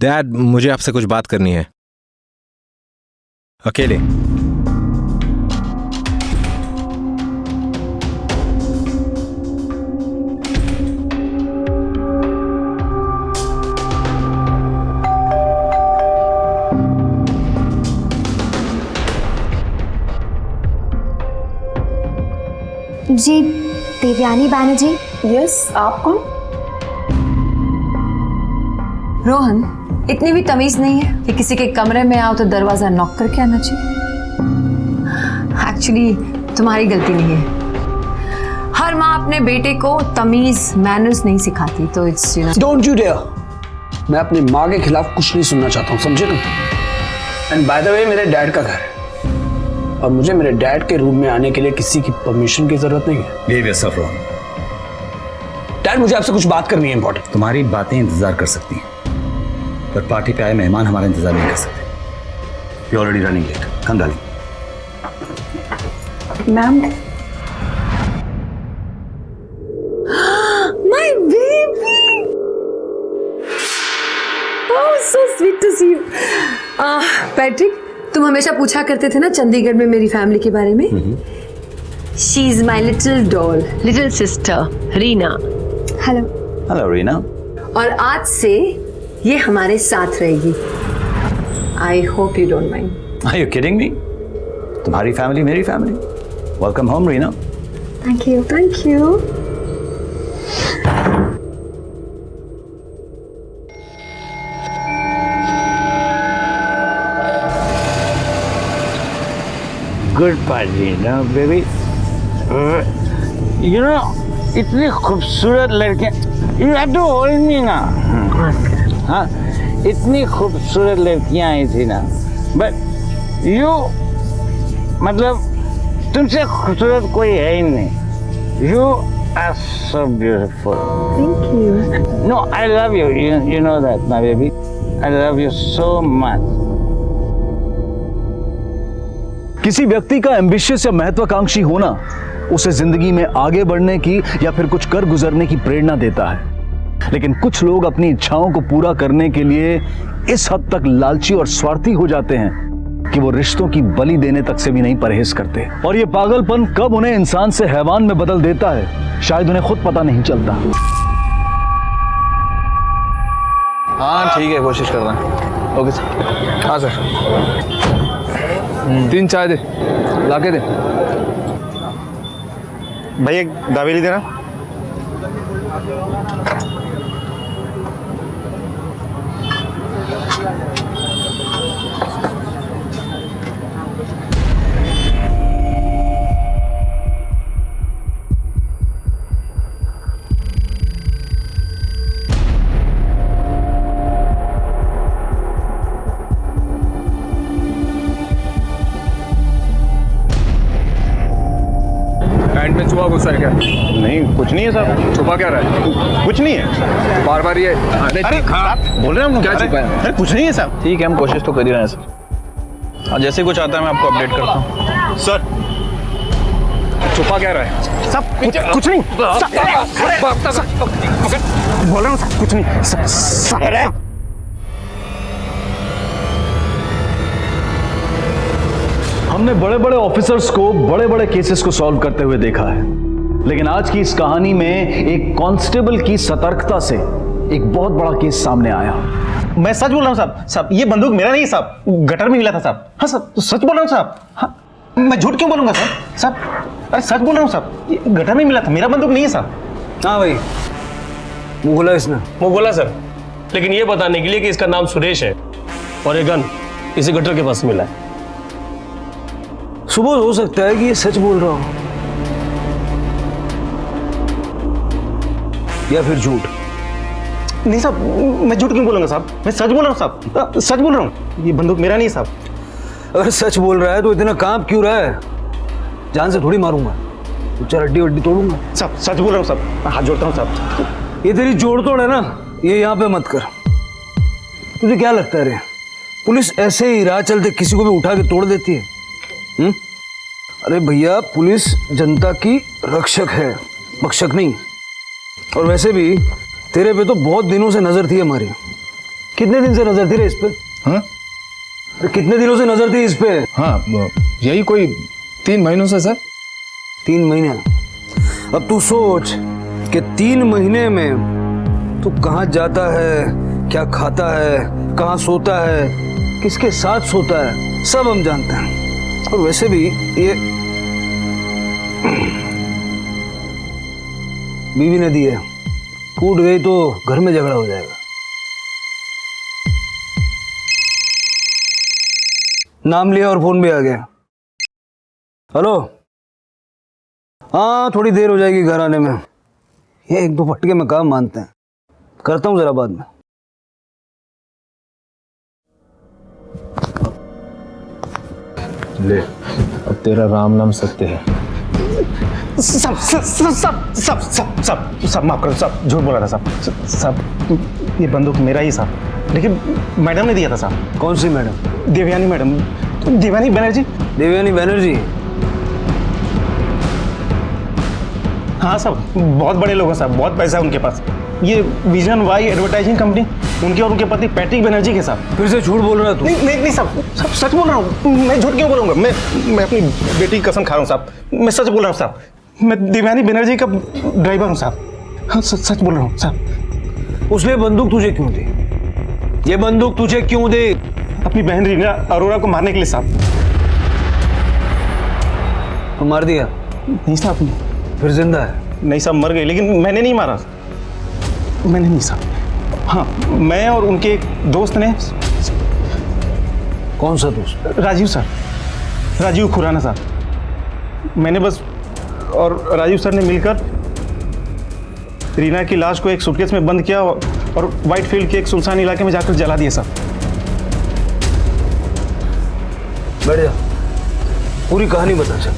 Dad, मुझे आपसे कुछ बात करनी है, अकेले। जी, देवयानी बैनर्जी। यस, आप कौन? रोहन, इतनी भी तमीज नहीं है कि किसी के कमरे में आओ तो दरवाजा नॉक करके आना चाहिए। एक्चुअली तुम्हारी गलती नहीं है। हर माँ अपने बेटे को तमीज मैनर्स नहीं सिखाती, तो it's you know. Don't you dare. मैं अपनी माँ के खिलाफ कुछ नहीं सुनना चाहता हूँ, समझे तुम? एंड बाय द वे, मेरे डैड का घर है और मुझे मेरे डैड के रूम में आने के लिए किसी की परमिशन की जरूरत नहीं है। Behave yourself Rohan. डैड, मुझे आपसे कुछ बात करनी है इंपॉर्टेंट। तुम्हारी बातें इंतजार कर सकती हैं, पर पार्टी पे आए मेहमान हमारा इंतजार नहीं कर सकते। You already running late. Come darling. Ma'am, my baby, oh so sweet to see you. Patrick, तुम हमेशा पूछा करते थे ना चंडीगढ़ में मेरी फैमिली के बारे में। She is my little doll, little sister Reena. Hello. Hello Reena. और आज से ये हमारे साथ रहेगी। I hope you don't mind. Are you kidding me? तुम्हारी फैमिली मेरी family. Welcome home Reena. Thank you, thank you. Good party ना बेबी। यू नो, इतनी खूबसूरत लड़कियां, you have to hold me ना। हाँ, इतनी खूबसूरत लड़कियां आई थी ना, बट यू, मतलब तुमसे खूबसूरत कोई है ही नहीं। You are so beautiful. Thank you. No, I love you, you know that my baby. I love you so much. किसी व्यक्ति का एम्बिशियस या महत्वाकांक्षी होना उसे जिंदगी में आगे बढ़ने की या फिर कुछ कर गुजरने की प्रेरणा देता है। लेकिन कुछ लोग अपनी इच्छाओं को पूरा करने के लिए इस हद तक लालची और स्वार्थी हो जाते हैं कि वो रिश्तों की बलि देने तक से भी नहीं परहेज करते। और ये पागलपन कब उन्हें इंसान से हैवान में बदल देता है, शायद उन्हें खुद पता नहीं चलता। हाँ ठीक है, कोशिश कर रहे हैं। Okay sir. हाँ सर। 3 चाय दे, लाके दे। भाई एक दावेली देना। पैंट में छुपा गुस्सा है क्या? नहीं, कुछ नहीं है साहब। छुपा क्या रहा है? कुछ नहीं है। बार बार ये अरे बोल रहे हैं हम, क्या छुपा है? अरे कुछ नहीं है साहब। ठीक है, हम कोशिश तो कर ही रहे हैं सर। और जैसे कुछ आता है मैं आपको अपडेट करता हूँ। सर छुपा क्या रहा है? सब कुछ नहीं। बोल रहा हूँ सर, कुछ नहीं। हमने बड़े बड़े ऑफिसर्स को बड़े बड़े केसेस को सॉल्व करते हुए देखा है, लेकिन आज की इस कहानी में एक कांस्टेबल की सतर्कता से एक बहुत बड़ा केस सामने आया। मैं सच बोल रहा हूँ साहब। साहब ये बंदूक मेरा नहीं है साहब, गटर में मिला था साहब। हाँ साहब, तो सच बोल रहा हूँ साहब। हाँ, मैं झूठ क्यों बोलूंगा साहब? साहब अरे सच बोल रहा हूँ साहब, ये गटर में मिला था, मेरा बंदूक नहीं है साहब। हाँ भाई, वो बोला इसने। वो बोला सर, लेकिन ये बताने के लिए कि इसका नाम सुरेश है और ये गन इसी गटर के पास मिला है। सुबह हो सकता है कि ये सच बोल रहा हो या फिर झूठ। नहीं साहब, मैं झूठ क्यों बोलूंगा साहब? मैं सच बोल रहा हूँ साहब, सच बोल रहा हूँ। ये बंदूक मेरा नहीं है साहब। अगर सच बोल रहा है तो इतना कांप क्यों रहा है? जान से थोड़ी मारूंगा, चार हड्डी वड्डी तोड़ूंगा। साहब सच बोल रहा हूँ साहब, हाथ जोड़ता हूँ साहब। ये तेरी जोड़ तोड़ है ना, ये यहाँ पे मत कर। तुझे क्या लगता है रे, पुलिस ऐसे ही राह चलते किसी को भी उठा के तोड़ देती है? अरे भैया, पुलिस जनता की रक्षक है, भक्षक नहीं। और वैसे भी तेरे पे तो बहुत दिनों से नजर थी हमारी। कितने दिन से नजर थी रे इस पे? हाँ? अरे कितने दिनों से नजर थी इस पे? हाँ, यही कोई 3 महीनों से सर। 3 महीने? अब तू सोच कि 3 महीने में तू कहाँ जाता है, क्या खाता है, कहाँ सोता है, किसके साथ सोता है, सब हम जानते हैं। और वैसे भी ये बीवी ने दी है, टूट गई तो घर में झगड़ा हो जाएगा। नाम लिया और फोन भी आ गया। हेलो, हाँ थोड़ी देर हो जाएगी घर आने में। ये 1-2 फटके में काम मानते हैं, करता हूँ जरा बाद में। ले, अब तेरा राम नाम सत्य है। सब सब सब सब सब सब सब सब माफ करो, सब झूठ बोला था साहब। साहब ये बंदूक मेरा ही साहब, लेकिन मैडम ने दिया था साहब। कौन सी मैडम? देवयानी मैडम। देवयानी बनर्जी। देवयानी बनर्जी? हाँ साहब, बहुत बड़े लोग हैं साहब, बहुत पैसा है उनके पास। ये विजन वाई एडवर्टाइजिंग कंपनी, उनके और उनके पति पैट्रिक बनर्जी के साथ। फिर से झूठ बोल रहा है तू? नहीं साहब, सच बोल रहा हूँ। मैं झूठ क्यों बोलूँगा? मैं अपनी बेटी की कसम खा रहा हूँ साहब, मैं सच बोल रहा हूँ साहब। मैं देवयानी बनर्जी का ड्राइवर हूँ साहब। हाँ सच बोल रहा हूँ साहब। उसने बंदूक तुझे क्यों दी? ये बंदूक तुझे क्यों दी? अपनी बहन रीना अरोरा को मारने के लिए साहब। तो मार दिया? नहीं साहब। फिर जिंदा है? नहीं साहब, मर गई, लेकिन मैंने नहीं मारा। मैंने नहीं साहब। हाँ, मैं और उनके एक दोस्त ने। कौन सा दोस्त? राजीव सर, राजीव खुराना साहब। मैंने बस और राजीव सर ने मिलकर रीना की लाश को एक सूटकेस में बंद किया और व्हाइट फील्ड के एक सुनसान इलाके में जाकर जला दिया साहब। बैठ जा, पूरी कहानी बता चल।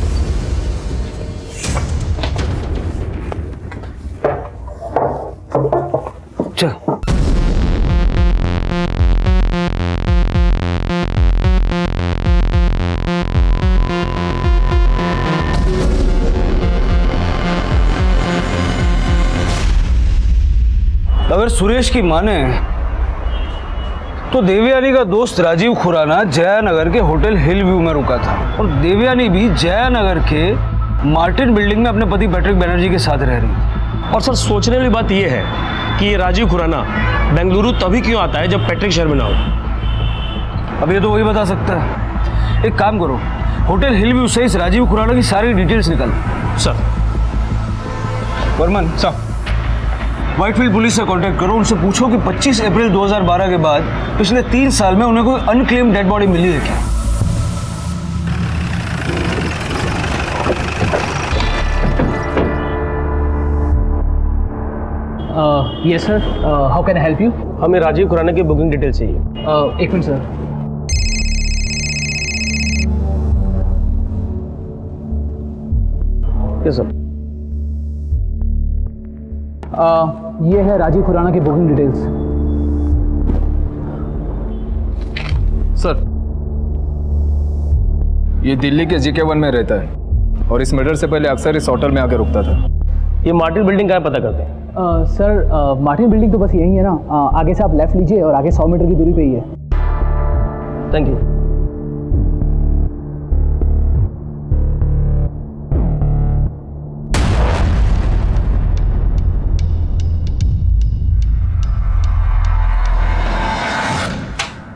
चल। अगर सुरेश की माने तो देवयानी का दोस्त राजीव खुराना जयानगर के होटल हिल व्यू में रुका था और देवयानी भी जयानगर के मार्टिन बिल्डिंग में अपने पति पैट्रिक बनर्जी के साथ रह रही थी। और सर सोचने वाली बात यह है कि ये राजीव खुराना बेंगलुरु तभी क्यों आता है जब पैट्रिक शहर में ना हो। अब ये तो वही बता सकता है। एक काम करो, होटल हिल व्यू से इस राजीव खुराना की सारी डिटेल्स निकाल। Sir. Varman sir, Whitefield police से कांटेक्ट करो, उनसे पूछो कि 25 अप्रैल 2012 के बाद पिछले 3 साल में उन्हें कोई अनक्लेम्ड डेड बॉडी मिली है क्या? Yes sir, how can I help you? हमें राजीव खुराना की बुकिंग डिटेल चाहिए। एक मिनट सर। Yes sir. ये है राजीव खुराना की बुकिंग डिटेल्स। सर, ये दिल्ली के GK1 में रहता है और इस मर्डर से पहले अक्सर इस होटल में आकर रुकता था। ये मार्टिन बिल्डिंग कहाँ पता करते हैं? सर, मार्टिन बिल्डिंग तो बस यही है ना, आगे से आप लेफ्ट लीजिए और आगे 100 मीटर की दूरी पे ही है। Thank you.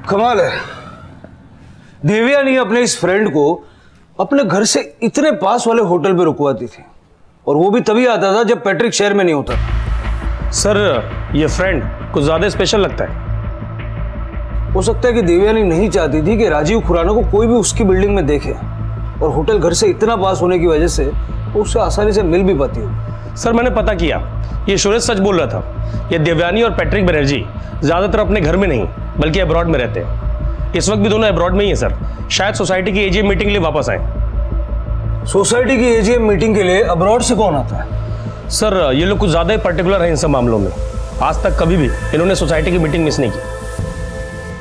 कमाल है, देवयानी अपने इस फ्रेंड को अपने घर से इतने पास वाले होटल पे रुकवाती थी और वो भी तभी आता था जब पैट्रिक शहर में नहीं होता। सर, ये फ्रेंड कुछ ज्यादा स्पेशल लगता है। हो सकता है कि देवयानी नहीं चाहती थी कि राजीव खुराना को कोई भी उसकी बिल्डिंग में देखे और होटल घर से इतना पास होने की वजह से वो उससे आसानी से मिल भी पाती हो। सर, मैंने पता किया, ये सुरेश सच बोल रहा था। ये देवयानी और पैट्रिक बनर्जी ज्यादातर अपने घर में नहीं बल्कि अब्रॉड में रहते हैं। इस वक्त भी दोनों अब्रॉड में ही हैं सर। शायद सोसाइटी की AGM मीटिंग के लिए वापस आए। सोसाइटी की AGM मीटिंग के लिए अब्रॉड से कौन आता है? सर, ये लोग कुछ ज्यादा ही पर्टिकुलर हैं इन सब मामलों में। आज तक कभी भी इन्होंने सोसाइटी की मीटिंग मिस नहीं की।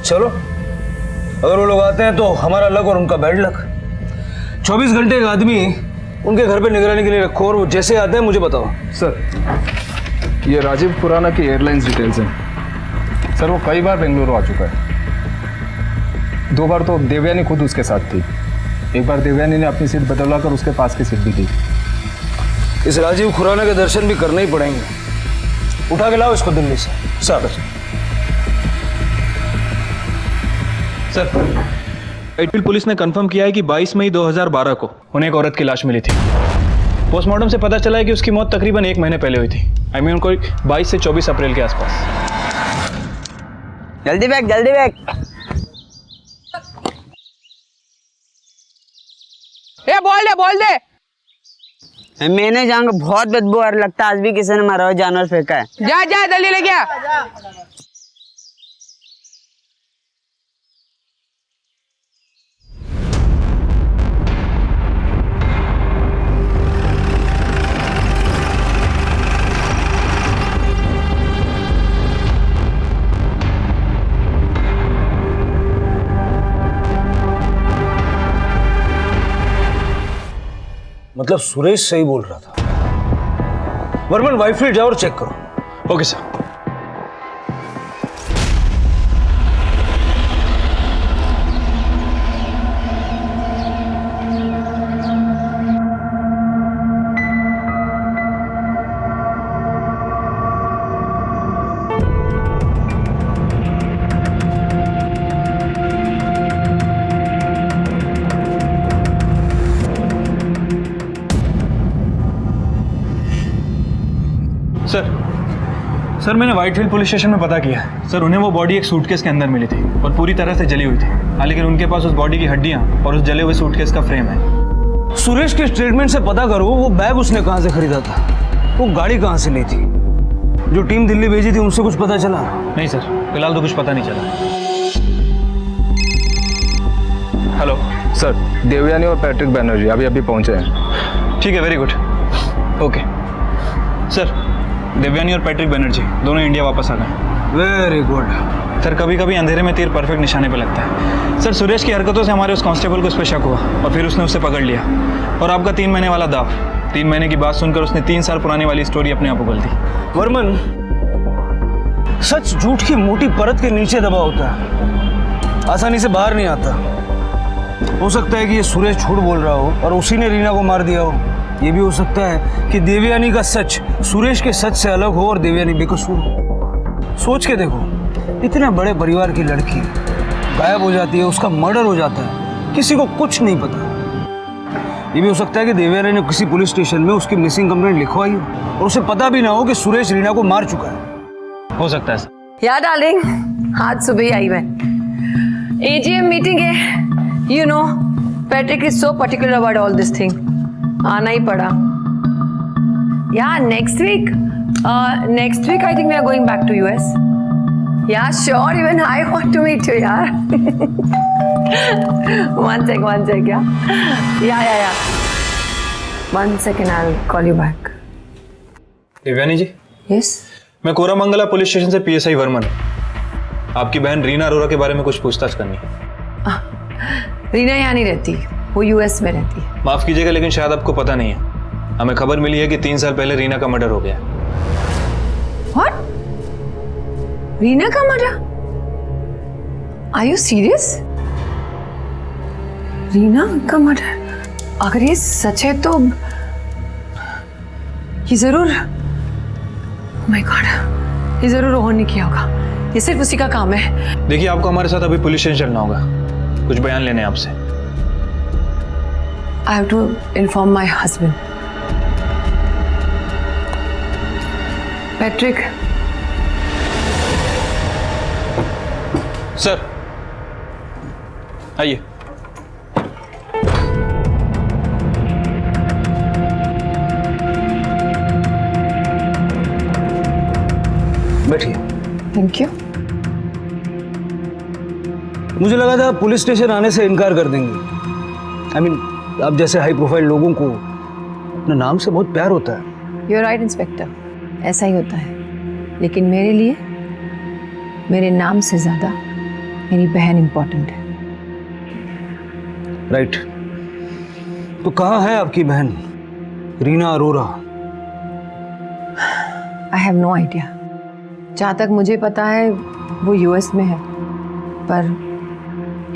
चलो, अगर वो लोग आते हैं तो हमारा लक और उनका बैड लक। 24 घंटे का आदमी उनके घर पे निगरानी के लिए रखो और वो जैसे आते हैं मुझे बताओ। सर, ये राजीव खुराना की एयरलाइंस डिटेल्स हैं। सर, वो कई बार बेंगलुरु आ चुका है। 2 बार तो देवयानी खुद उसके साथ थी। एक बार देवयानी ने अपनी सीट बदलवा कर उसके पास की सीट भी दी। इस राजीव खुराना के दर्शन भी करने ही पड़ेंगे। उठा के लाओ इसको दिल्ली से। सर। सर, व्हाइटफील्ड पुलिस ने कंफर्म किया है कि 22 मई 2012 को उन्हें एक औरत की लाश मिली थी। पोस्टमार्टम से पता चला है कि उसकी मौत तकरीबन 1 महीने पहले हुई थी। आई मीन कोई 22 से 24 अप्रैल के आसपास। जल्दी बैग, जल्दी बैग। बोल दे। मैंने जाऊंगा, बहुत बदबू आ रहा लगता है, आज भी किसी ने मारा हुआ जानवर फेंका है। जा जा जल्दी लेके आ। मतलब सुरेश सही बोल रहा था। वर्मन वाइफील्ड जाओ और चेक करो। Okay sir. सर मैंने व्हाइटफील्ड पुलिस स्टेशन में पता किया। सर उन्हें वो बॉडी एक सूटकेस के अंदर मिली थी और पूरी तरह से जली हुई थी। हाँ, लेकिन उनके पास उस बॉडी की हड्डियां और उस जले हुए सूटकेस का फ्रेम है। सुरेश के स्टेटमेंट से पता करो वो बैग उसने कहां से खरीदा था, वो गाड़ी कहां से ली थी, जो टीम दिल्ली भेजी थी उनसे कुछ पता चला? नहीं सर, फिलहाल तो कुछ पता नहीं चला। हेलो सर, देवयानी और पैट्रिक बैनर्जी अभी अभी पहुंचे हैं। ठीक है, very good. Okay sir, Devyani और पैट्रिक बैनर्जी दोनों इंडिया वापस आ गए। Very good. सर कभी कभी अंधेरे में तीर परफेक्ट निशाने पे लगता है। सर सुरेश की हरकतों से हमारे उस कांस्टेबल को उस पर शक हुआ और फिर उसने उसे पकड़ लिया। और आपका 3 महीने वाला दाव, 3 महीने की बात सुनकर उसने 3 साल पुरानी वाली स्टोरी अपने आप उगल दी। वर्मन, सच झूठ की मोटी परत के नीचे दबा होता है, आसानी से बाहर नहीं आता। हो सकता है कि ये सुरेश झूठ बोल रहा हो और उसी ने रीना को मार दिया हो। ये भी हो सकता है कि देवयानी का सच सुरेश के सच से अलग हो और देवयानी बेकसूर हो। सोच के देखो, इतने बड़े परिवार की लड़की गायब हो जाती है, उसका मर्डर हो जाता है, किसी को कुछ नहीं पता। ये भी हो सकता है कि देवयानी ने किसी पुलिस स्टेशन में उसकी मिसिंग कंप्लेंट लिखवाई हो और उसे पता भी ना हो कि सुरेश रीना को मार चुका है। हो सकता है सर। यार डार्लिंग, आज सुबह ही आई मैं। एजीएम मीटिंग है, you know Patrick is so particular about all this thing, आना ही पड़ा। यार next week I think we are going back to US. यार sure, even I want to meet you यार। one sec या 1 second, I'll call you back. Devyani ji. Yes. मैं Koramangala police station से PSI Varman. आपकी बहन रीना अरोरा के बारे में कुछ पूछताछ करनी है। रीना यहाँ नहीं रहती, वो यूएस में रहती है। माफ कीजिएगा लेकिन शायद आपको पता नहीं है, हमें खबर मिली है कि 3 साल पहले रीना का मर्डर हो गया। What? रीना का murder? Are you serious? Reena का मर्डर? अगर ये सच है तो ये जरूर, माय गॉड, ये जरूर रोहन ने किया होगा। ये सिर्फ उसी का काम है। देखिए आपको हमारे साथ अभी पुलिस स्टेशन चलना होगा, कुछ बयान लेने हैं आपसे। I have to inform my husband. Patrick. Sir आइए। बैठिए। Thank you. मुझे लगा था पुलिस स्टेशन आने से इनकार कर देंगे। आई मीन आप जैसे हाई प्रोफाइल लोगों को अपने नाम से बहुत प्यार होता है। You're right, इंस्पेक्टर, ऐसा ही होता है। लेकिन मेरे लिए मेरे नाम से ज्यादा मेरी बहन इंपॉर्टेंट है। राइट। तो कहाँ है आपकी बहन Reena Arora? I have no idea. जहाँ तक मुझे पता है वो यूएस में है, पर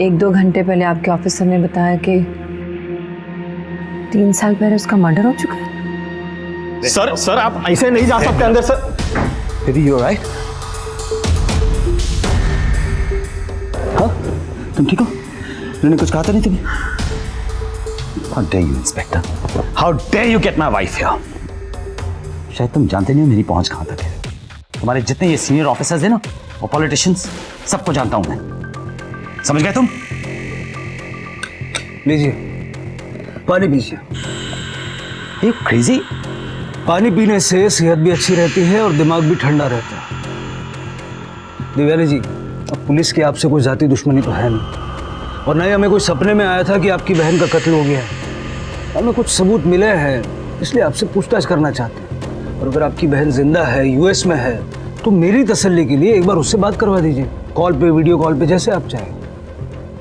1-2 घंटे पहले आपके ऑफिसर ने बताया कि 3 साल पहले उसका मर्डर हो चुका है। सर आप ऐसे नहीं जा सकते अंदर सर। दीदी यू राइट? हाँ तुम ठीक हो? मैंने कुछ कहा था नहीं तुम्हें? How dare you, inspector? How dare you get my wife here? शायद तुम जानते नहीं हो मेरी पहुंच कहां तक है। तुम्हारे जितने ये सीनियर ऑफिसर्स हैं ना, और पॉलिटिशियंस, सबको जानता हूं मैं। समझ गए तुम? लीजिए, पानी पीजिए। ये क्रेजी। पानी पीने से सेहत भी अच्छी रहती है और दिमाग भी ठंडा रहता है। देवयानी जी, अब पुलिस की आपसे कोई जाती दुश्मनी तो है नहीं, और न ही हमें कोई सपने में आया था कि आपकी बहन का कत्ल हो गया है। हमें कुछ सबूत मिले हैं, इसलिए आपसे पूछताछ करना चाहते हैं। और अगर आपकी बहन जिंदा है, यूएस में है, तो मेरी तसल्ली के लिए एक बार उससे बात करवा दीजिए, कॉल पे, वीडियो कॉल पे, जैसे आप चाहें।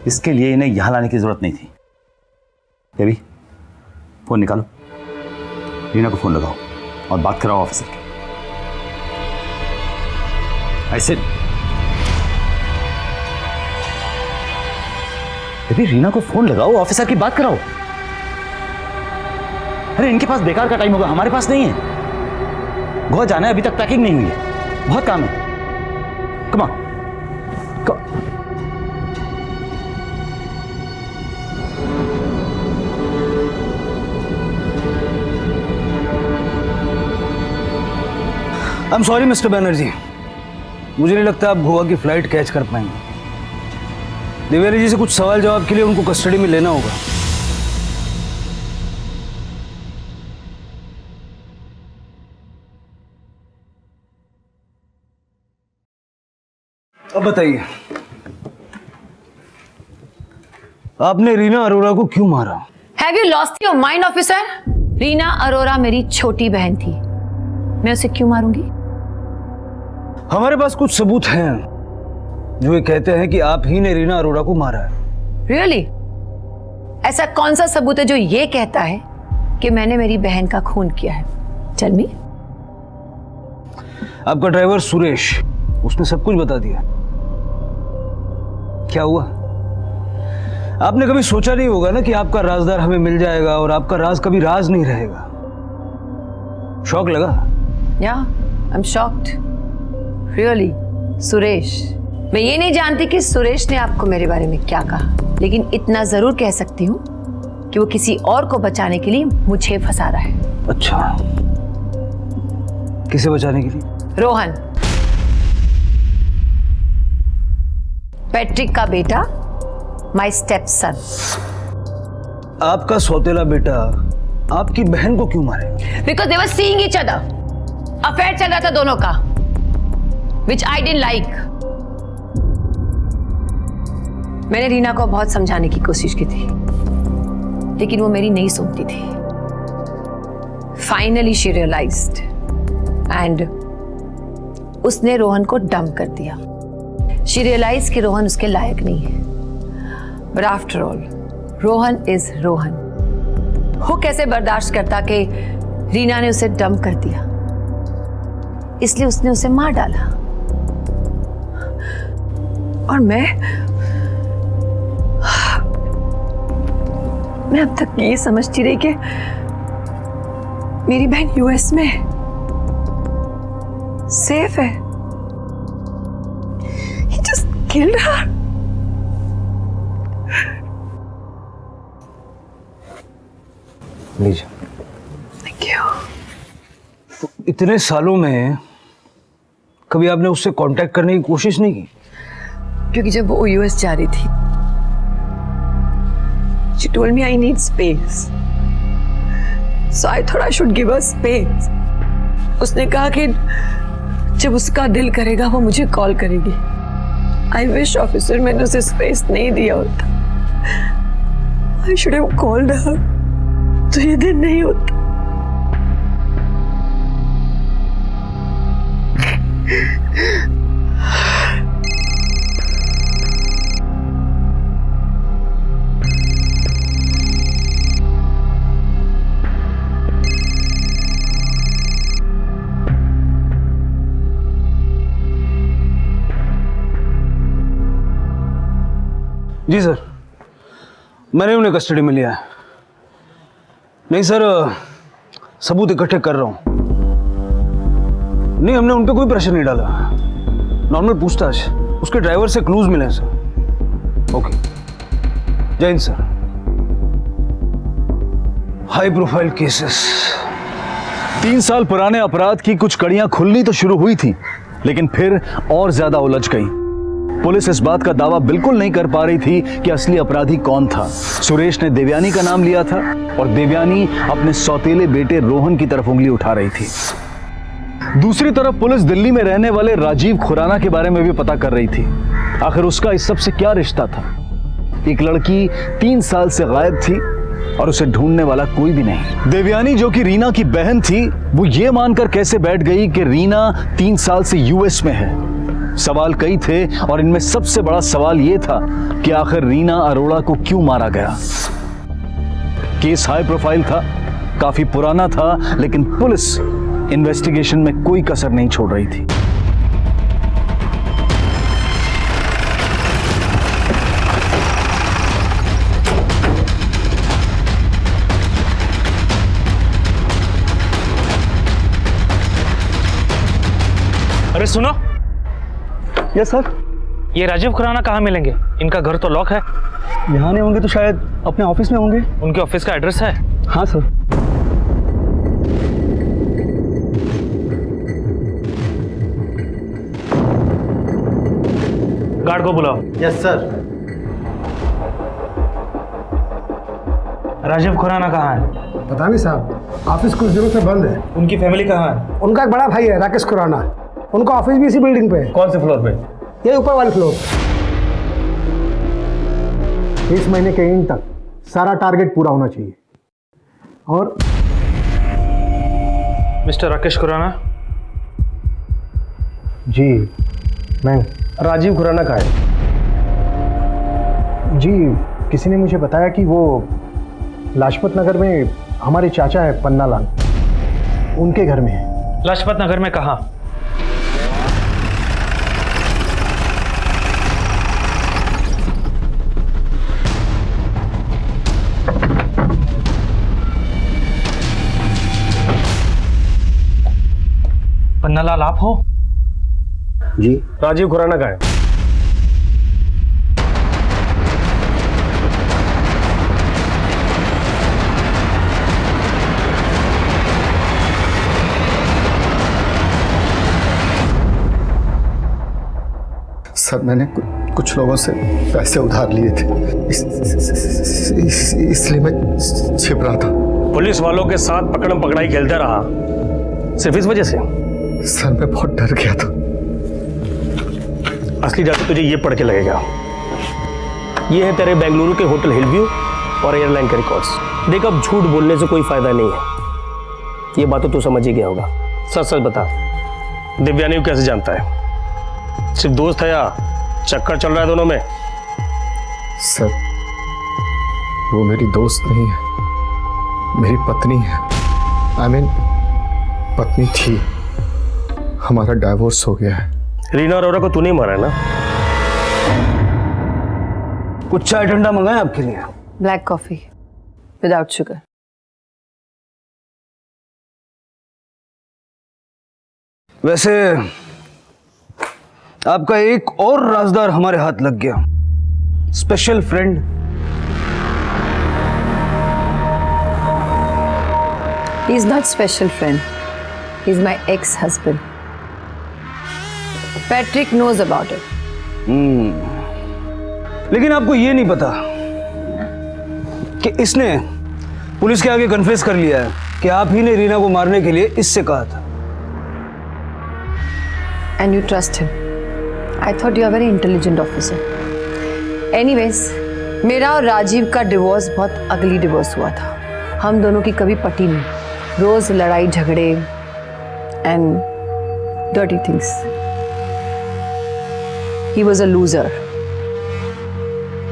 इसके लिए इन्हें यहाँ लाने की जरूरत नहीं थी। देवी, फोन निकालो, रीना को फोन लगाओ और बात कराओ ऑफिसर की। ऐसे देवी, रीना को फोन लगाओ, ऑफिसर की बात कराओ। अरे इनके पास बेकार का टाइम होगा, हमारे पास नहीं है। गोवा जाना है, अभी तक पैकिंग नहीं हुई है, बहुत काम है। Come on. I am sorry mister Banerjee, मुझे नहीं लगता आप गोवा की फ्लाइट कैच कर पाएंगे। देवयानी जी से कुछ सवाल जवाब के लिए उनको कस्टडी में लेना होगा। अब बताइए, आपने रीना अरोरा को क्यों मारा? Have you lost your mind officer? Reena Arora मेरी छोटी बहन थी, मैं उसे क्यों मारूंगी? हमारे पास कुछ सबूत हैं जो ये कहते हैं कि आप ही ने रीना अरोरा को मारा है। रियली? ऐसा कौन सा सबूत है जो ये कहता है कि मैंने मेरी बहन का खून किया है? Tell me. आपका ड्राइवर सुरेश, उसने सब कुछ बता दिया। क्या हुआ? आपने कभी सोचा नहीं होगा ना कि आपका राजदार हमें मिल जाएगा और आपका राज कभी राज नहीं रहेगा। शौक लगा? या, I am shocked really. Suresh, मैं ये नहीं जानती कि सुरेश ने आपको मेरे बारे में क्या कहा, लेकिन इतना जरूर कह सकती हूँ कि वो किसी और को बचाने के लिए मुझे फंसा रहा है। अच्छा, किसे बचाने के लिए? रोहन, पैट्रिक का बेटा, माय स्टेप सन। आपका सौतेला बेटा आपकी बहन को क्यों मारे? Because they were seeing each other. Affair चल रहा था दोनों का, विच आई डिडंट लाइक। मैंने रीना को बहुत समझाने की कोशिश की थी, लेकिन वो मेरी नहीं सुनती थी। फाइनली शी रियलाइज्ड एंड उसने रोहन को डंप कर दिया। शी रियलाइज कि रोहन उसके लायक नहीं है। But after all, Rohan is Rohan. वो कैसे बर्दाश्त करता कि रीना ने उसे डंप कर दिया, इसलिए उसने उसे मार डाला। और मैं अब तक ये समझती रही कि मेरी बहन यूएस में सेफ है। He just killed her. लीजिए। Thank you. तो इतने सालों में कभी आपने उससे कांटेक्ट करने की कोशिश नहीं की? क्योंकि जब वो यूएस जा रही थी, she told me I need space. So I thought I should give her space. उसने कहा कि जब उसका दिल करेगा वो मुझे कॉल करेगी। I wish ऑफिसर मैंने उसे स्पेस नहीं दिया होता। I should have called her. तो ये दिन नहीं होता। जी सर, मैंने उन्हें कस्टडी में लिया है। नहीं सर, सबूत इकट्ठे कर रहा हूं। नहीं, हमने उन पे कोई प्रेशर नहीं डाला, नॉर्मल पूछताछ। उसके ड्राइवर से क्लूज मिले सर। ओके, जय Hind sir. High profile cases. 3 साल पुराने अपराध की कुछ कड़ियां खुलनी तो शुरू हुई थी, लेकिन फिर और ज्यादा उलझ गई। पुलिस इस बात का दावा बिल्कुल नहीं कर पा रही थी कि असली अपराधी कौन था। सुरेश ने देवयानी का नाम लिया था और देवयानी अपने सौतेले बेटे रोहन की तरफ उंगली उठा रही थी। दूसरी तरफ पुलिस दिल्ली में रहने वाले राजीव खुराना के बारे में भी पता कर रही थी। आखिर उसका इस सब से क्या रिश्ता था? एक लड़की 3 साल से गायब थी और उसे ढूंढने वाला कोई भी नहीं। देवयानी जो कि रीना की बहन थी, वो ये मानकर कैसे बैठ गई कि रीना 3 साल से यूएस में है? सवाल कई थे और इनमें सबसे बड़ा सवाल यह था कि आखिर रीना अरोड़ा को क्यों मारा गया। केस हाई प्रोफाइल था, काफी पुराना था, लेकिन पुलिस इन्वेस्टिगेशन में कोई कसर नहीं छोड़ रही थी। अरे सुनो। Yes sir. ये राजीव खुराना कहाँ मिलेंगे? इनका घर तो लॉक है। यहाँ नहीं होंगे तो शायद अपने ऑफिस में होंगे। उनके ऑफिस का एड्रेस है? हाँ सर। गार्ड को बुलाओ। Yes sir. राजीव खुराना कहाँ है? पता नहीं साहब, ऑफिस कुछ दिनों से बंद है। उनकी फैमिली कहाँ है? उनका एक बड़ा भाई है राकेश खुराना, उनका ऑफिस भी इसी बिल्डिंग पे है। कौन से फ्लोर पे? ये ऊपर वाले फ्लोर। इस महीने के एंड तक सारा टारगेट पूरा होना चाहिए। और मिस्टर राकेश खुराना? जी मैं। राजीव खुराना का है? जी किसी ने मुझे बताया कि वो लाजपत नगर में हमारे चाचा है पन्नालाल, उनके घर में है। लाजपत नगर में कहाँ? पन्नालाल आप हो? जी। राजीव खुराना का है? सर मैंने कुछ लोगों से पैसे उधार लिए थे, इसलिए मैं छिप रहा था। पुलिस वालों के साथ पकड़म पकड़ाई खेलता रहा सिर्फ इस वजह से? सर मैं बहुत डर गया था। असली डर तुझे ये पढ़ के लगेगा। ये है तेरे बेंगलुरु के होटल हिलव्यू और एयरलाइन के रिकॉर्ड्स। देख अब झूठ बोलने से कोई फायदा नहीं है, ये बात तो तू समझ ही गया होगा। सच सच बता, दिव्यानी को कैसे जानता है? सिर्फ दोस्त है या चक्कर चल रहा है दोनों में? सर वो मेरी दोस्त नहीं है, मेरी पत्नी है। आई मीन पत्नी थी, हमारा डाइवोर्स हो गया है। रीना अरोड़ा को तू नहीं मारा है ना? कुछ चाय ठंडा मंगाए आपके लिए? Black coffee without sugar. वैसे आपका एक और राजदार हमारे हाथ लग गया, special friend. He is not special friend. He is my ex-husband. Patrick knows about it. लेकिन आपको ये नहीं पता कि इसने पुलिस के आगे कन्फेस कर लिया है कि आप ही ने रीना को मारने के लिए इससे कहा था। And you trust him. I thought you are a very intelligent officer. Anyways, मेरा और राजीव का डिवोर्स बहुत अगली डिवोर्स हुआ था। हम दोनों की कभी पटी नहीं, रोज लड़ाई झगड़े and dirty things. He was a loser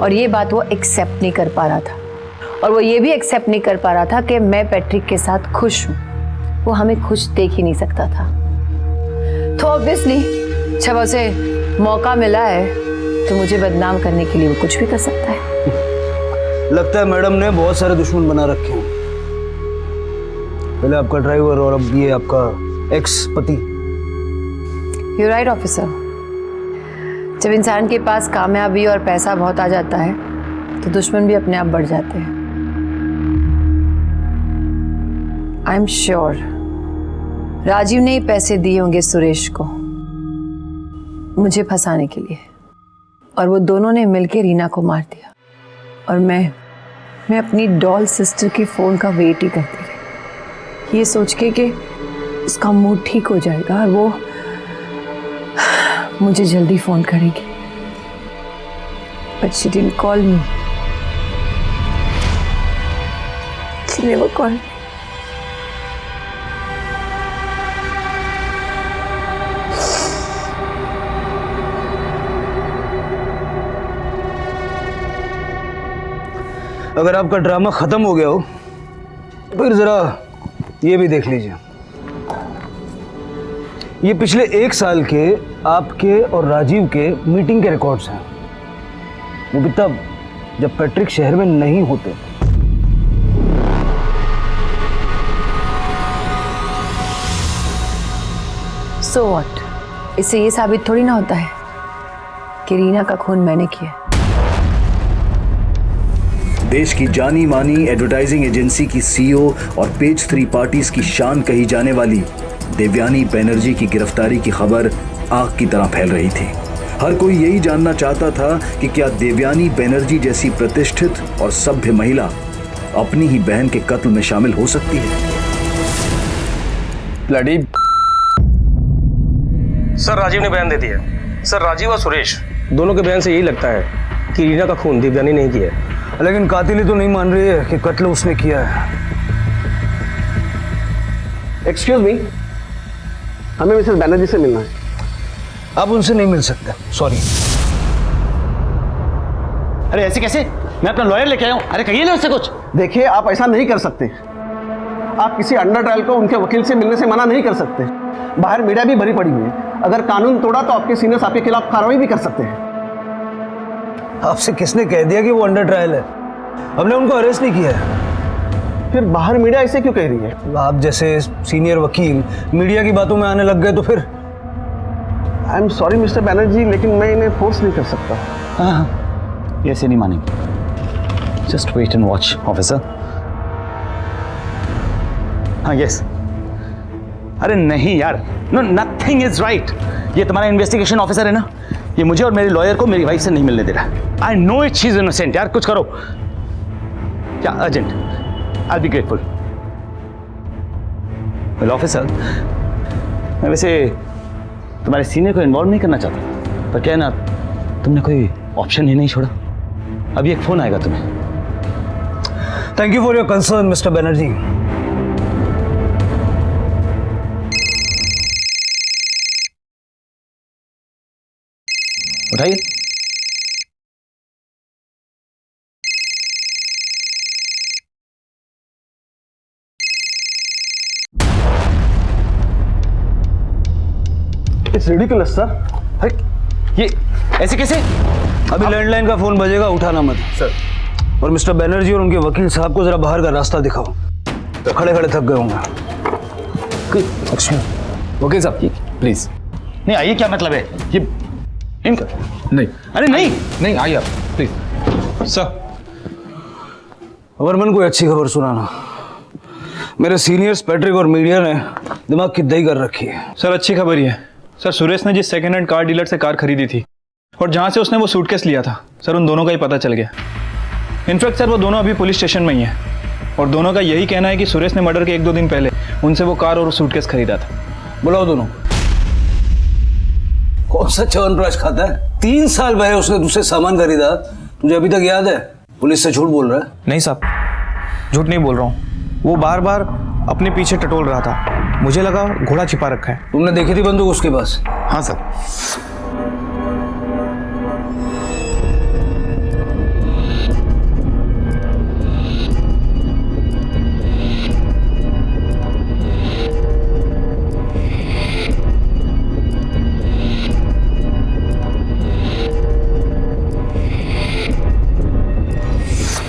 और ये बात वो एक्सेप्ट नहीं कर पा रहा था, और वो ये भी एक्सेप्ट नहीं कर पा रहा था कि मैं पैट्रिक के साथ खुश हूँ। वो हमें खुश देख ही नहीं सकता था। तो ऑब्वियसली जब उसे मौका मिला है तो मुझे बदनाम करने के लिए वो कुछ भी कर सकता है। लगता है मैडम ने बहुत सारे दुश्मन बना रखे हैं, पहले आपका ड्राइवर और अब ये आपका एक्स पति। यू राइट ऑफिसर, जब इंसान के पास कामयाबी और पैसा बहुत आ जाता है तो दुश्मन भी अपने आप बढ़ जाते हैं। आई एम श्योर राजीव ने ही पैसे दिए होंगे सुरेश को मुझे फंसाने के लिए। और वो दोनों ने मिलकर रीना को मार दिया। और मैं अपनी डॉल सिस्टर के फ़ोन का वेट ही करती रही, ये सोच के कि उसका मूड ठीक हो जाएगा और वो मुझे जल्दी फ़ोन करेगी। But she didn't call me. She never called me. अगर आपका ड्रामा खत्म हो गया हो फिर जरा ये भी देख लीजिए। ये पिछले 1 साल के आपके और राजीव के मीटिंग के रिकॉर्ड्स हैं, वो भी तब जब पैट्रिक शहर में नहीं होते। So what? इससे ये साबित थोड़ी ना होता है कि रीना का खून मैंने किया। देश की जानी मानी एडवर्टाइजिंग एजेंसी की सीईओ और पेज 3 पार्टीज की शान कही जाने वाली देवयानी बनर्जी की गिरफ्तारी की खबर आग की तरह फैल रही थी। हर कोई यही जानना चाहता था कि क्या देवयानी बनर्जी जैसी प्रतिष्ठित और सभ्य महिला अपनी ही बहन के कत्ल में शामिल हो सकती है। सर राजीव ने बयान दे दिया। सर राजीव और सुरेश दोनों के बयान से यही लगता है कि रीना का खून देवयानी नहीं किया है। लेकिन कातिली तो नहीं मान रही है कि कत्ल उसने किया है। एक्सक्यूज मी, हमें मिसेस बनर्जी से मिलना है। आप उनसे नहीं मिल सकते, सॉरी। अरे ऐसे कैसे? मैं अपना लॉयर लेके आया हूं। अरे कहिए ना उससे कुछ। देखिए, आप ऐसा नहीं कर सकते। आप किसी अंडर ट्रायल को उनके वकील से मिलने से मना नहीं कर सकते। बाहर मीडिया भी भरी पड़ी हुई है। अगर कानून तोड़ा तो आपके सीनियर्स आपके खिलाफ कार्रवाई भी कर सकते हैं। आपसे किसने कह दिया कि वो अंडर ट्रायल है? हमने उनको अरेस्ट नहीं किया है। फिर बाहर मीडिया ऐसे क्यों कह रही है? आप जैसे सीनियर वकील मीडिया की बातों में आने लग गए तो फिर? I am sorry mister Banerjee, लेकिन मैं इन्हें फोर्स नहीं कर सकता। हाँ, ये ऐसे नहीं मानेंगे। Just wait and watch officer. हाँ यस। अरे नहीं यार, नो नथिंग इज राइट। ये तुम्हारा इन्वेस्टिगेशन ऑफिसर है ना, ये मुझे और मेरे लॉयर को मेरी वाइफ से नहीं मिलने दे रहा। I know it, she is innocent. यार कुछ करो। क्या urgent? I be grateful. Well officer, मैं वैसे तुम्हारे सीनियर को इन्वॉल्व नहीं करना चाहता, पर क्या है ना, तुमने कोई ऑप्शन ही नहीं छोड़ा। अभी एक फोन आएगा तुम्हें। Thank you for your concern mister Banerjee. उठाइए। It's ridiculous sir. अरे ये ऐसे कैसे? अभी लैंडलाइन का फोन बजेगा, उठाना मत सर। और मिस्टर बनर्जी और उनके वकील साहब को जरा बाहर का रास्ता दिखाओ, खड़े खड़े थक गए होंगे। वकील साहब प्लीज। नहीं आइए, क्या मतलब है ये इनका? नहीं। अरे नहीं नहीं, आइए आप प्लीज। सर वर्मन को अच्छी खबर सुनाना। मेरे सीनियर्स पैट्रिक और मीडिया ने दिमाग की दही कर रखी है। सर अच्छी खबर ही है। सर सुरेश ने जिस सेकेंड हैंड कार डीलर से कार खरीदी थी और जहां से उसने वो सूटकेस लिया था, सर उन दोनों का ही पता चल गया। इनफैक्ट सर वो दोनों अभी पुलिस स्टेशन में ही हैं और दोनों का यही कहना है कि सुरेश ने मर्डर के 1-2 दिन पहले उनसे वो कार और सूटकेस खरीदा था। बुलाओ दोनों। कौन सा च्यवनप्राश खाता है? 3 साल पहले उसने दूसरे सामान खरीदा, तुझे अभी तक याद है? पुलिस से झूठ बोल रहा है? नहीं साहब, झूठ नहीं बोल रहा हूँ। वो बार बार अपने पीछे टटोल रहा था, मुझे लगा घोड़ा छिपा रखा है। तुमने देखी थी बंदूक उसके पास? हाँ सर।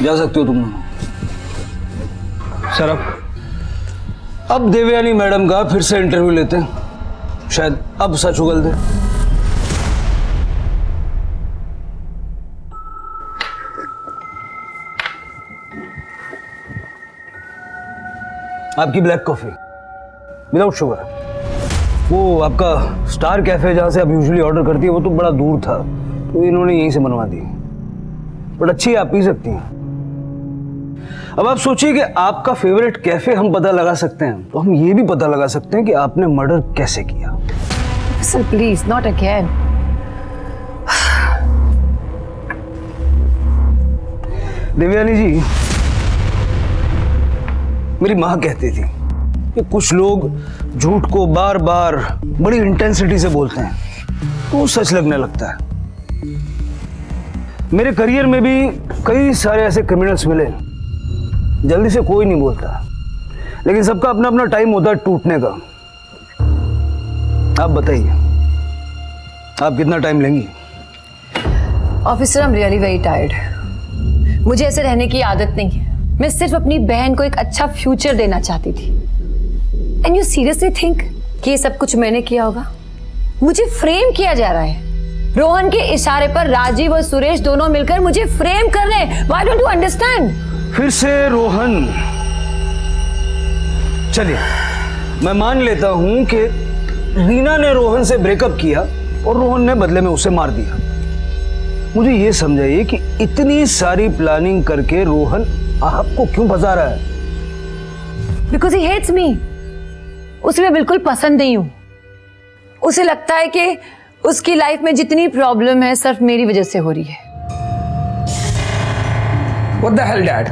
जा सकते हो तुम। सर अब देवयानी मैडम का फिर से इंटरव्यू लेते हैं, शायद अब सच उगल दे। आपकी ब्लैक कॉफी विदाउट शुगर। वो आपका स्टार कैफे जहां से आप यूजुअली ऑर्डर करती है वो तो बड़ा दूर था, तो इन्होंने यहीं से बनवा दी, बट अच्छी आप पी सकती हैं। अब आप सोचिए कि आपका फेवरेट कैफे हम पता लगा सकते हैं, तो हम ये भी पता लगा सकते हैं कि आपने मर्डर कैसे किया। Sir please, not again. Devyani ji, मेरी माँ कहती थी कि कुछ लोग झूठ को बार बार बड़ी इंटेंसिटी से बोलते हैं तो वो सच लगने लगता है। मेरे करियर में भी कई सारे ऐसे क्रिमिनल्स मिले, जल्दी से कोई नहीं बोलता, लेकिन सबका अपना अपना टाइम होता है टूटने का। आप बताइए, आप कितना टाइम लेंगी? Officer, I am really very tired. मुझे ऐसे रहने की आदत नहीं है। मैं सिर्फ अपनी बहन को एक अच्छा फ्यूचर देना चाहती थी। एंड यू सीरियसली थिंक कि ये सब कुछ मैंने किया होगा? मुझे फ्रेम किया जा रहा है। रोहन के इशारे पर राजीव और सुरेश दोनों मिलकर मुझे फ्रेम कर रहे हैं। Why don't you understand? फिर से रोहन। चलिए, मैं मान लेता हूं कि रीना ने रोहन से ब्रेकअप किया और रोहन ने बदले में उसे मार दिया। मुझे ये समझाइए कि इतनी सारी प्लानिंग करके रोहन आपको क्यों फंसा रहा है? Because he hates me. उसे मैं बिल्कुल पसंद नहीं हूं। उसे लगता है कि उसकी लाइफ में जितनी प्रॉब्लम है सिर्फ मेरी वजह से हो रही है। What the hell, Dad?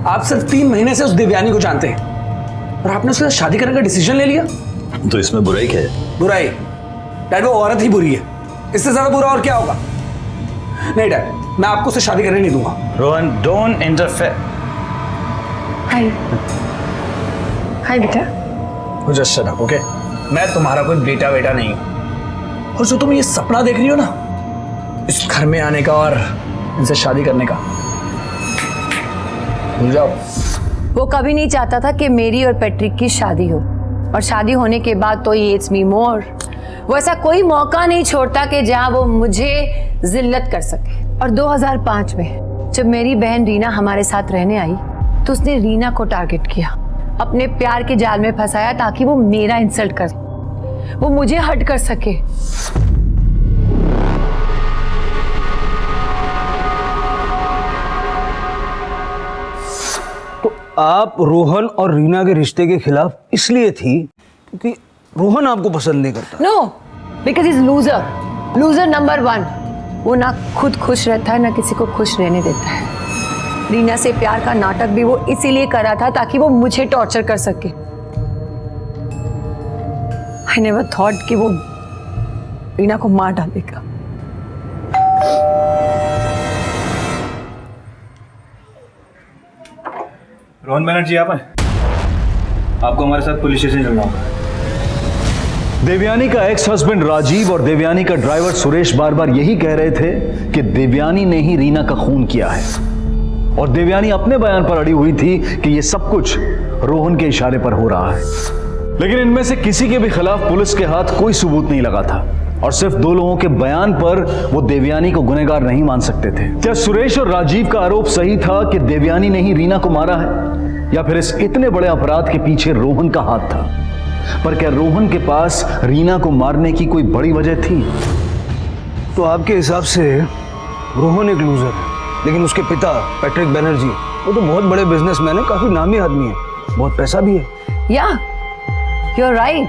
आप सिर्फ 3 महीने से उस देवयानी को जानते हैं और आपने उसके साथ शादी करने का डिसीजन ले लिया। तो इसमें बुराई क्या है? बुराई? डैड, वो औरत ही बुरी है। इससे ज्यादा बुरा और क्या होगा? नहीं डैड, मैं आपको उससे शादी करने नहीं दूंगा। Rohan, don't interfere. हाय हाय बेटा। Just shut up, okay? मैं तुम्हारा कोई बेटा बेटा नहीं हूं। और जो तुम ये सपना देख रही हो ना, इस घर में आने का और इनसे शादी करने का, भूल जाओ। वो कभी नहीं चाहता था कि मेरी और पैट्रिक की शादी हो, और शादी होने के बाद तो ही हेट्स मी मोर। वो ऐसा कोई मौका नहीं छोड़ता कि जहां वो मुझे जिल्लत कर सके। और 2005 में जब मेरी बहन रीना हमारे साथ रहने आई तो उसने रीना को टारगेट किया, अपने प्यार के जाल में फंसाया ताकि वो मेरा इंसल्ट कर, वो मुझे हर्ट कर सके। तो आप रोहन और रीना के रिश्ते के खिलाफ इसलिए थी क्योंकि रोहन आपको पसंद नहीं करता? No, because is loser, loser number 1। वो ना खुद खुश रहता है ना किसी को खुश रहने देता है। रीना से प्यार का नाटक भी वो इसीलिए कर रहा था ताकि वो मुझे टॉर्चर कर सके। आई नेवर थॉट कि वो रीना को मार डालेगा। रोहन बनर्जी, आप हैं? आपको हमारे साथ पुलिस स्टेशन चलना होगा। देवयानी का एक्स हस्बैंड राजीव और देवयानी का ड्राइवर सुरेश बार बार यही कह रहे थे कि देवयानी ने ही रीना का खून किया है, और देवयानी अपने बयान पर अड़ी हुई थी कि यह सब कुछ रोहन के इशारे पर हो रहा है। लेकिन इनमें से किसी के भी खिलाफ पुलिस के हाथ कोई सबूत नहीं लगा था, और सिर्फ 2 लोगों के बयान पर वो देवयानी को गुनहगार नहीं मान सकते थे। क्या सुरेश और राजीव का आरोप सही था कि देवयानी ने ही रीना को मारा है, या फिर इस इतने बड़े अपराध के पीछे रोहन का हाथ था? पर क्या रोहन के पास रीना को मारने की कोई बड़ी वजह थी? तो आपके हिसाब से रोहन एक लूजर है, लेकिन उसके पिता पैट्रिक बनर्जी वो तो बहुत बड़े बिजनेसमैन है, काफी नामी आदमी है, बहुत पैसा भी है। या यू आर राइट,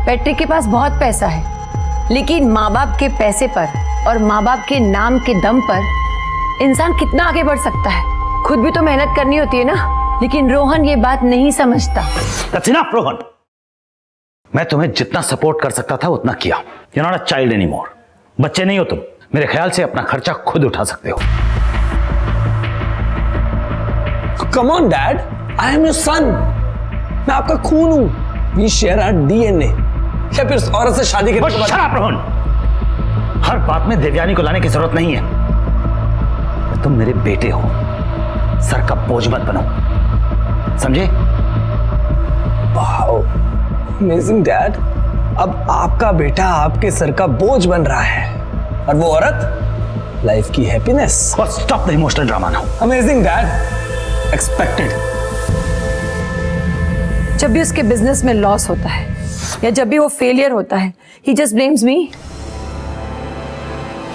पैट्रिक के पास बहुत पैसा है, लेकिन माँ बाप के पैसे पर और माँ बाप के नाम के दम पर इंसान कितना आगे बढ़ सकता है? खुद भी तो मेहनत करनी होती है ना। लेकिन रोहन ये बात नहीं समझता। That's enough, Rohan. मैं तुम्हें जितना सपोर्ट कर सकता था उतना किया। You're not a child anymore। बच्चे नहीं हो तुम। मेरे ख्याल से अपना खर्चा खुद उठा सकते हो। Come on, Dad, I am your son। मैं आपका खून हूं। We share our DNA। या फिर उस औरत से शादी करने के बाद? Shut up, Rohan. हर बात में देवयानी को लाने की जरूरत नहीं है। तुम मेरे बेटे हो, सर का बोझ मत बनो, समझे? Wow, amazing dad. अब आपका बेटा आपके सर का बोझ बन रहा है, और वो औरत लाइफ की happiness. Stop the emotional drama now. Amazing dad, expected. जब भी उसके बिजनेस में लॉस होता है या जब भी वो फेलियर होता है, ही जस्ट ब्लेम्स मी।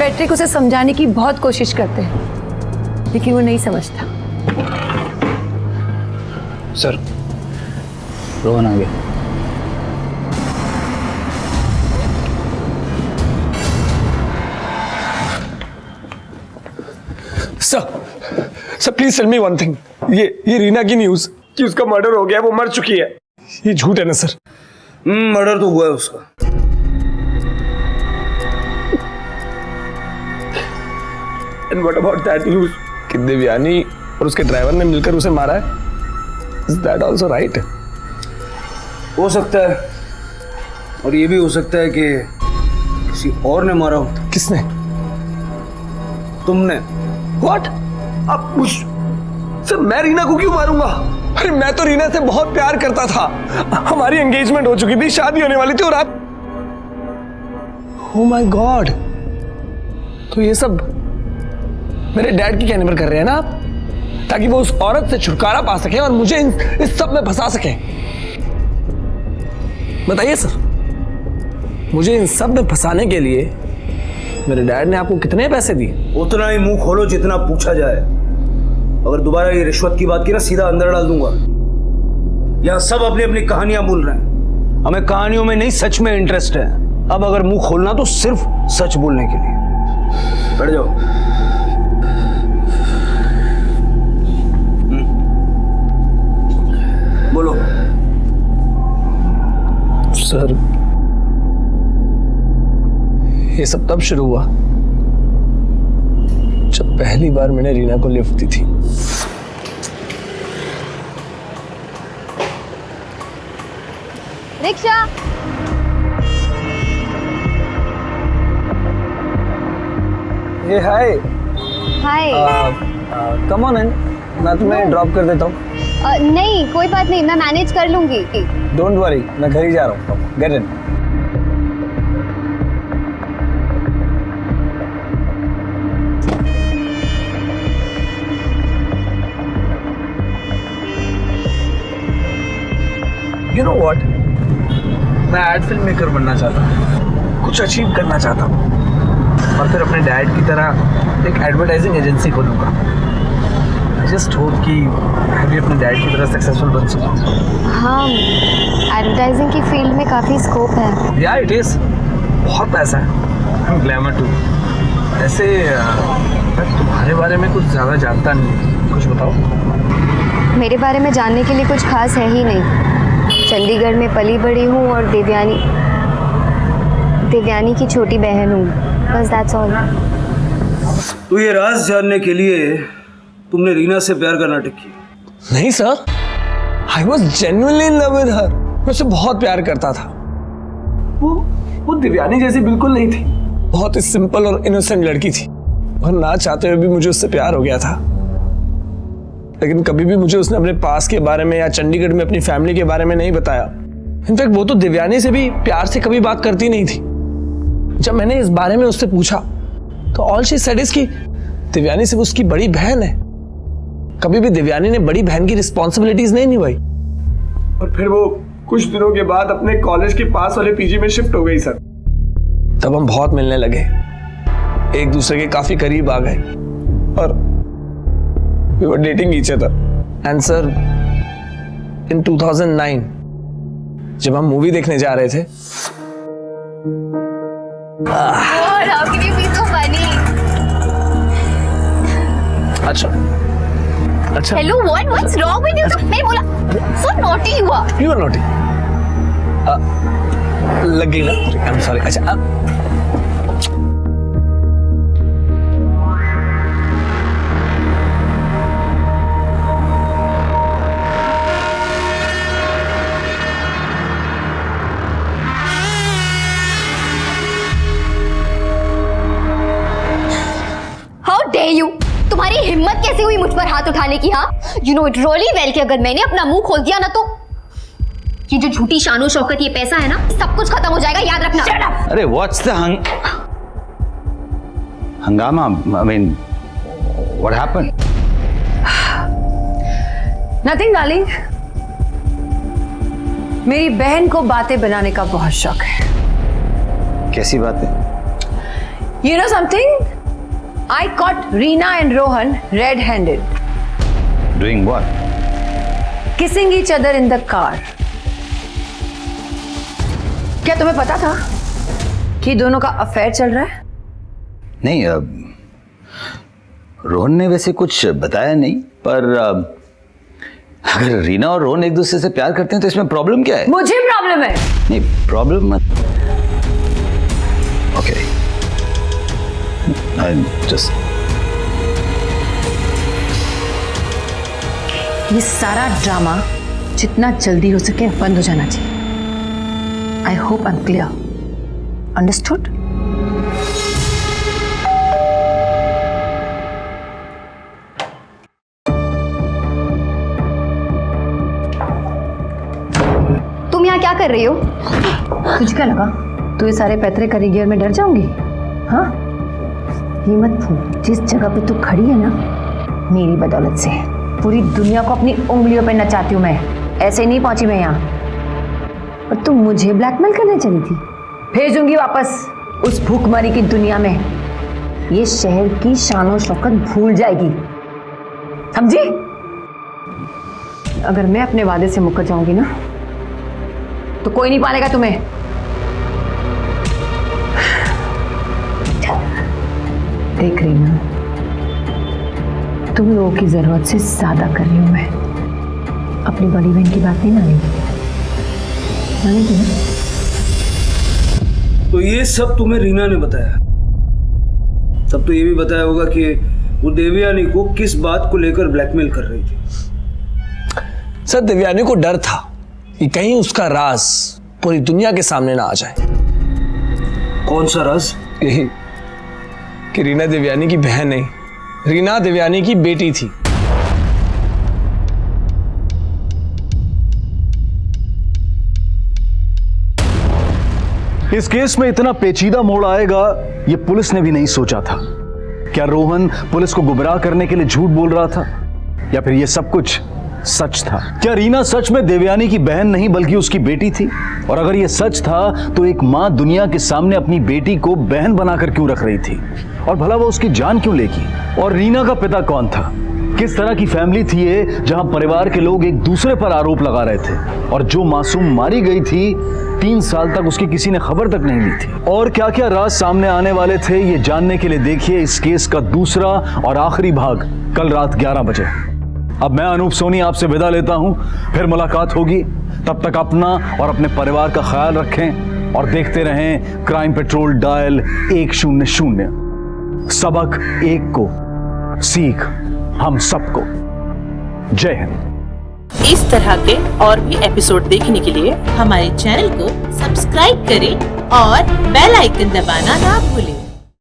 पैट्रिक उसे समझाने की बहुत कोशिश करते हैं लेकिन वो नहीं समझता। सर, रोहन आ गया। Sir please tell me one thing, ये रीना की न्यूज कि उसका मर्डर हो गया, वो मर चुकी है, ये झूठ है ना सर? मर्डर तो हुआ है उसका। And what about that news कि देवयानी और उसके ड्राइवर ने मिलकर उसे मारा है? Is that also right? हो सकता है, और ये भी हो सकता है कि किसी और ने मारा हो। किसने? तुमने। व्हाट? अब मुझ सर, मैं रीना को क्यों मारूंगा? अरे मैं तो रीना से बहुत प्यार करता था, हमारी एंगेजमेंट हो चुकी थी, शादी होने वाली थी, और आप ओह माय गॉड, तो ये सब मेरे डैड की कहने पर कर रहे हैं ना आप, ताकि वो उस औरत से छुटकारा पा सके और मुझे इस सब में फंसा सके। बताइए सर, मुझे इन सब में फंसाने के लिए मेरे डैड ने आपको कितने पैसे दिए? उतना ही मुंह खोलो जितना पूछा जाए। अगर दोबारा ये रिश्वत की बात की ना, सीधा अंदर डाल दूंगा। यहाँ सब अपनी अपनी कहानियां बोल रहे हैं, हमें कहानियों में नहीं सच में इंटरेस्ट है। अब अगर मुंह खोलना तो सिर्फ सच बोलने के लिए। बैठ जाओ। बोलो। सर, ये सब तब शुरू हुआ जब पहली बार मैंने रीना को लिफ्ट दी थी। रिक्शा। ये हाय। हाय। कम ऑन इन, मैं तुम्हें ड्रॉप कर देता हूँ। नहीं कोई बात नहीं, मैं मैनेज कर लूंगी। डोंट वरी, मैं घर ही जा रहा हूँ। Get in. You know what? मैं एड फिल्म मेकर बनना चाहता हूँ, कुछ अचीव करना चाहता हूँ, और फिर अपने डैड की तरह एक एडवर्टाइजिंग एजेंसी खोलूँगा। जस्ट होप कि मैं भी अपने डैड की तरह सक्सेसफुल बन सकूँ। हाँ, एडवर्टाइजिंग की फील्ड में काफ़ी स्कोप है। या इट इज़, बहुत पैसा है, ग्लैमर टू। ऐसे मैं तुम्हारे बारे में कुछ ज़्यादा जानता नहीं, कुछ बताओ। मेरे बारे में जानने के लिए कुछ खास है ही नहीं। चंडीगढ़ में पली बड़ी हूँ और देवयानी की छोटी बहन हूँ, बस दैट्स ऑल। तो ये राज जानने के लिए तुमने रीना से प्यार का नाटक किया? नहीं sir, I was genuinely in love with her। मैं उससे बहुत प्यार करता था। वो देवयानी जैसी बिल्कुल नहीं थी, बहुत ही सिंपल और इनोसेंट लड़की थी, और ना चाहते हुए भी मुझे उससे प्यार हो गया था। लेकिन कभी भी मुझे उसने अपने पास के बारे में या चंडीगढ़ में अपनी फैमिली के बारे में नहीं बताया। इनफैक्ट वो तो देवयानी से भी प्यार से कभी बात करती नहीं थी। जब मैंने इस बारे में उससे पूछा तो ऑल शी सेड इज कि देवयानी सिर्फ उसकी बड़ी बहन है, कभी भी देवयानी ने बड़ी बहन की रिस्पॉन्सिबिलिटीज नहीं निभाई। और फिर वो कुछ दिनों के बाद अपने कॉलेज के पास वाले पीजी में शिफ्ट हो गई सर। तब हम बहुत मिलने लगे, एक दूसरे के काफी करीब आ गए, और we were dating each other. And sir, in 2009 जब हम मूवी देखने जा रहे थे, How can you be so funny? अच्छा Hello, what's wrong with you? मैं बोला so naughty हुआ। You are naughty। लग गई ना? I'm sorry। अच्छा तुम्हारी हिम्मत कैसे हुई मुझ पर हाथ उठाने की? हाँ, you know it really well कि अगर मैंने अपना मुंह खोल दिया ना तो ये जो झूठी शानो शौकत ये पैसा है ना, सब कुछ खत्म हो जाएगा, याद रखना। अरे व्हाट्स द हंगामा? I mean what happened? Nothing darling, मेरी बहन को बातें बनाने का बहुत शौक है। कैसी बात है? You know something? I caught Reena and Rohan red-handed. Doing what? Kissing each other in the car. क्या तुम्हें पता था कि दोनों का अफेयर चल रहा है? नहीं, रोहन ने वैसे कुछ बताया नहीं, पर अगर रीना और रोहन एक दूसरे से प्यार करते हैं तो इसमें प्रॉब्लम क्या है? मुझे प्रॉब्लम है। नहीं, प्रॉब्लम मत। ओके, आई जस्ट ये सारा ड्रामा जितना जल्दी हो सके बंद हो जाना चाहिए। I hope I'm clear. Understood? तुम यहाँ क्या कर रही हो? तुझे क्या लगा तू ये सारे पैतरे करेगी और मैं डर जाऊंगी? हाँ, ये मत भूल जिस जगह पे तू खड़ी है ना, मेरी बदौलत से पूरी दुनिया को अपनी उंगलियों पे नचाती हूँ मैं। ऐसे नहीं पहुंची मैं यहाँ। और तुम मुझे ब्लैकमेल करने चली थी। भेजूंगी वापस उस भूखमरी की दुनिया में। ये शहर की शान और शौकत भूल जाएगी, समझी? अगर मैं अपने वादे से मुकर जाऊंगी ना तो कोई नहीं पालेगा तुम्हें। देख रही ना, तुम लोगों की जरूरत से ज्यादा कर रही हूं मैं। अपनी बड़ी बहन की बात नहीं मानेगी, मानेगी ना? तो ये सब तुम्हें रीना ने बताया? तब तो ये भी बताया होगा कि वो देवयानी को किस बात को लेकर ब्लैकमेल कर रही थी। सर, देवयानी को डर था कि कहीं उसका राज पूरी दुनिया के सामने ना आ जाए। कौन सा राज? यही कि रीना देवयानी की बहन नहीं, रीना देवयानी की बेटी थी। इस केस में इतना पेचीदा मोड़ आएगा ये पुलिस ने भी नहीं सोचा था। क्या रोहन पुलिस को गुमराह करने के लिए झूठ बोल रहा था, या फिर ये सब कुछ सच था? क्या रीना सच में देवयानी की बहन नहीं बल्कि उसकी बेटी थी? और अगर ये सच था तो एक माँ दुनिया के सामने अपनी बेटी को बहन बनाकर क्यों रख रही थी? और भला वो उसकी जान क्यों लेगी? और रीना का पिता कौन था? किस तरह की फैमिली थी ये जहां परिवार के लोग एक दूसरे पर आरोप लगा रहे थे? और जो मासूम मारी गई थी 3 साल तक उसकी किसी ने खबर तक नहीं ली थी। और क्या क्या राज सामने आने वाले थे ये जानने के लिए देखिए इस केस का दूसरा और आखिरी भाग कल रात 11 बजे। अब मैं अनूप सोनी आपसे विदा लेता हूं, फिर मुलाकात होगी। तब तक अपना और अपने परिवार का ख्याल रखें और देखते रहें क्राइम पेट्रोल डायल 100। सबक एक को, सीख हम सबको। जय हिंद। इस तरह के और भी एपिसोड देखने के लिए हमारे चैनल को सब्सक्राइब करें और बेल आइकन दबाना ना भूलें।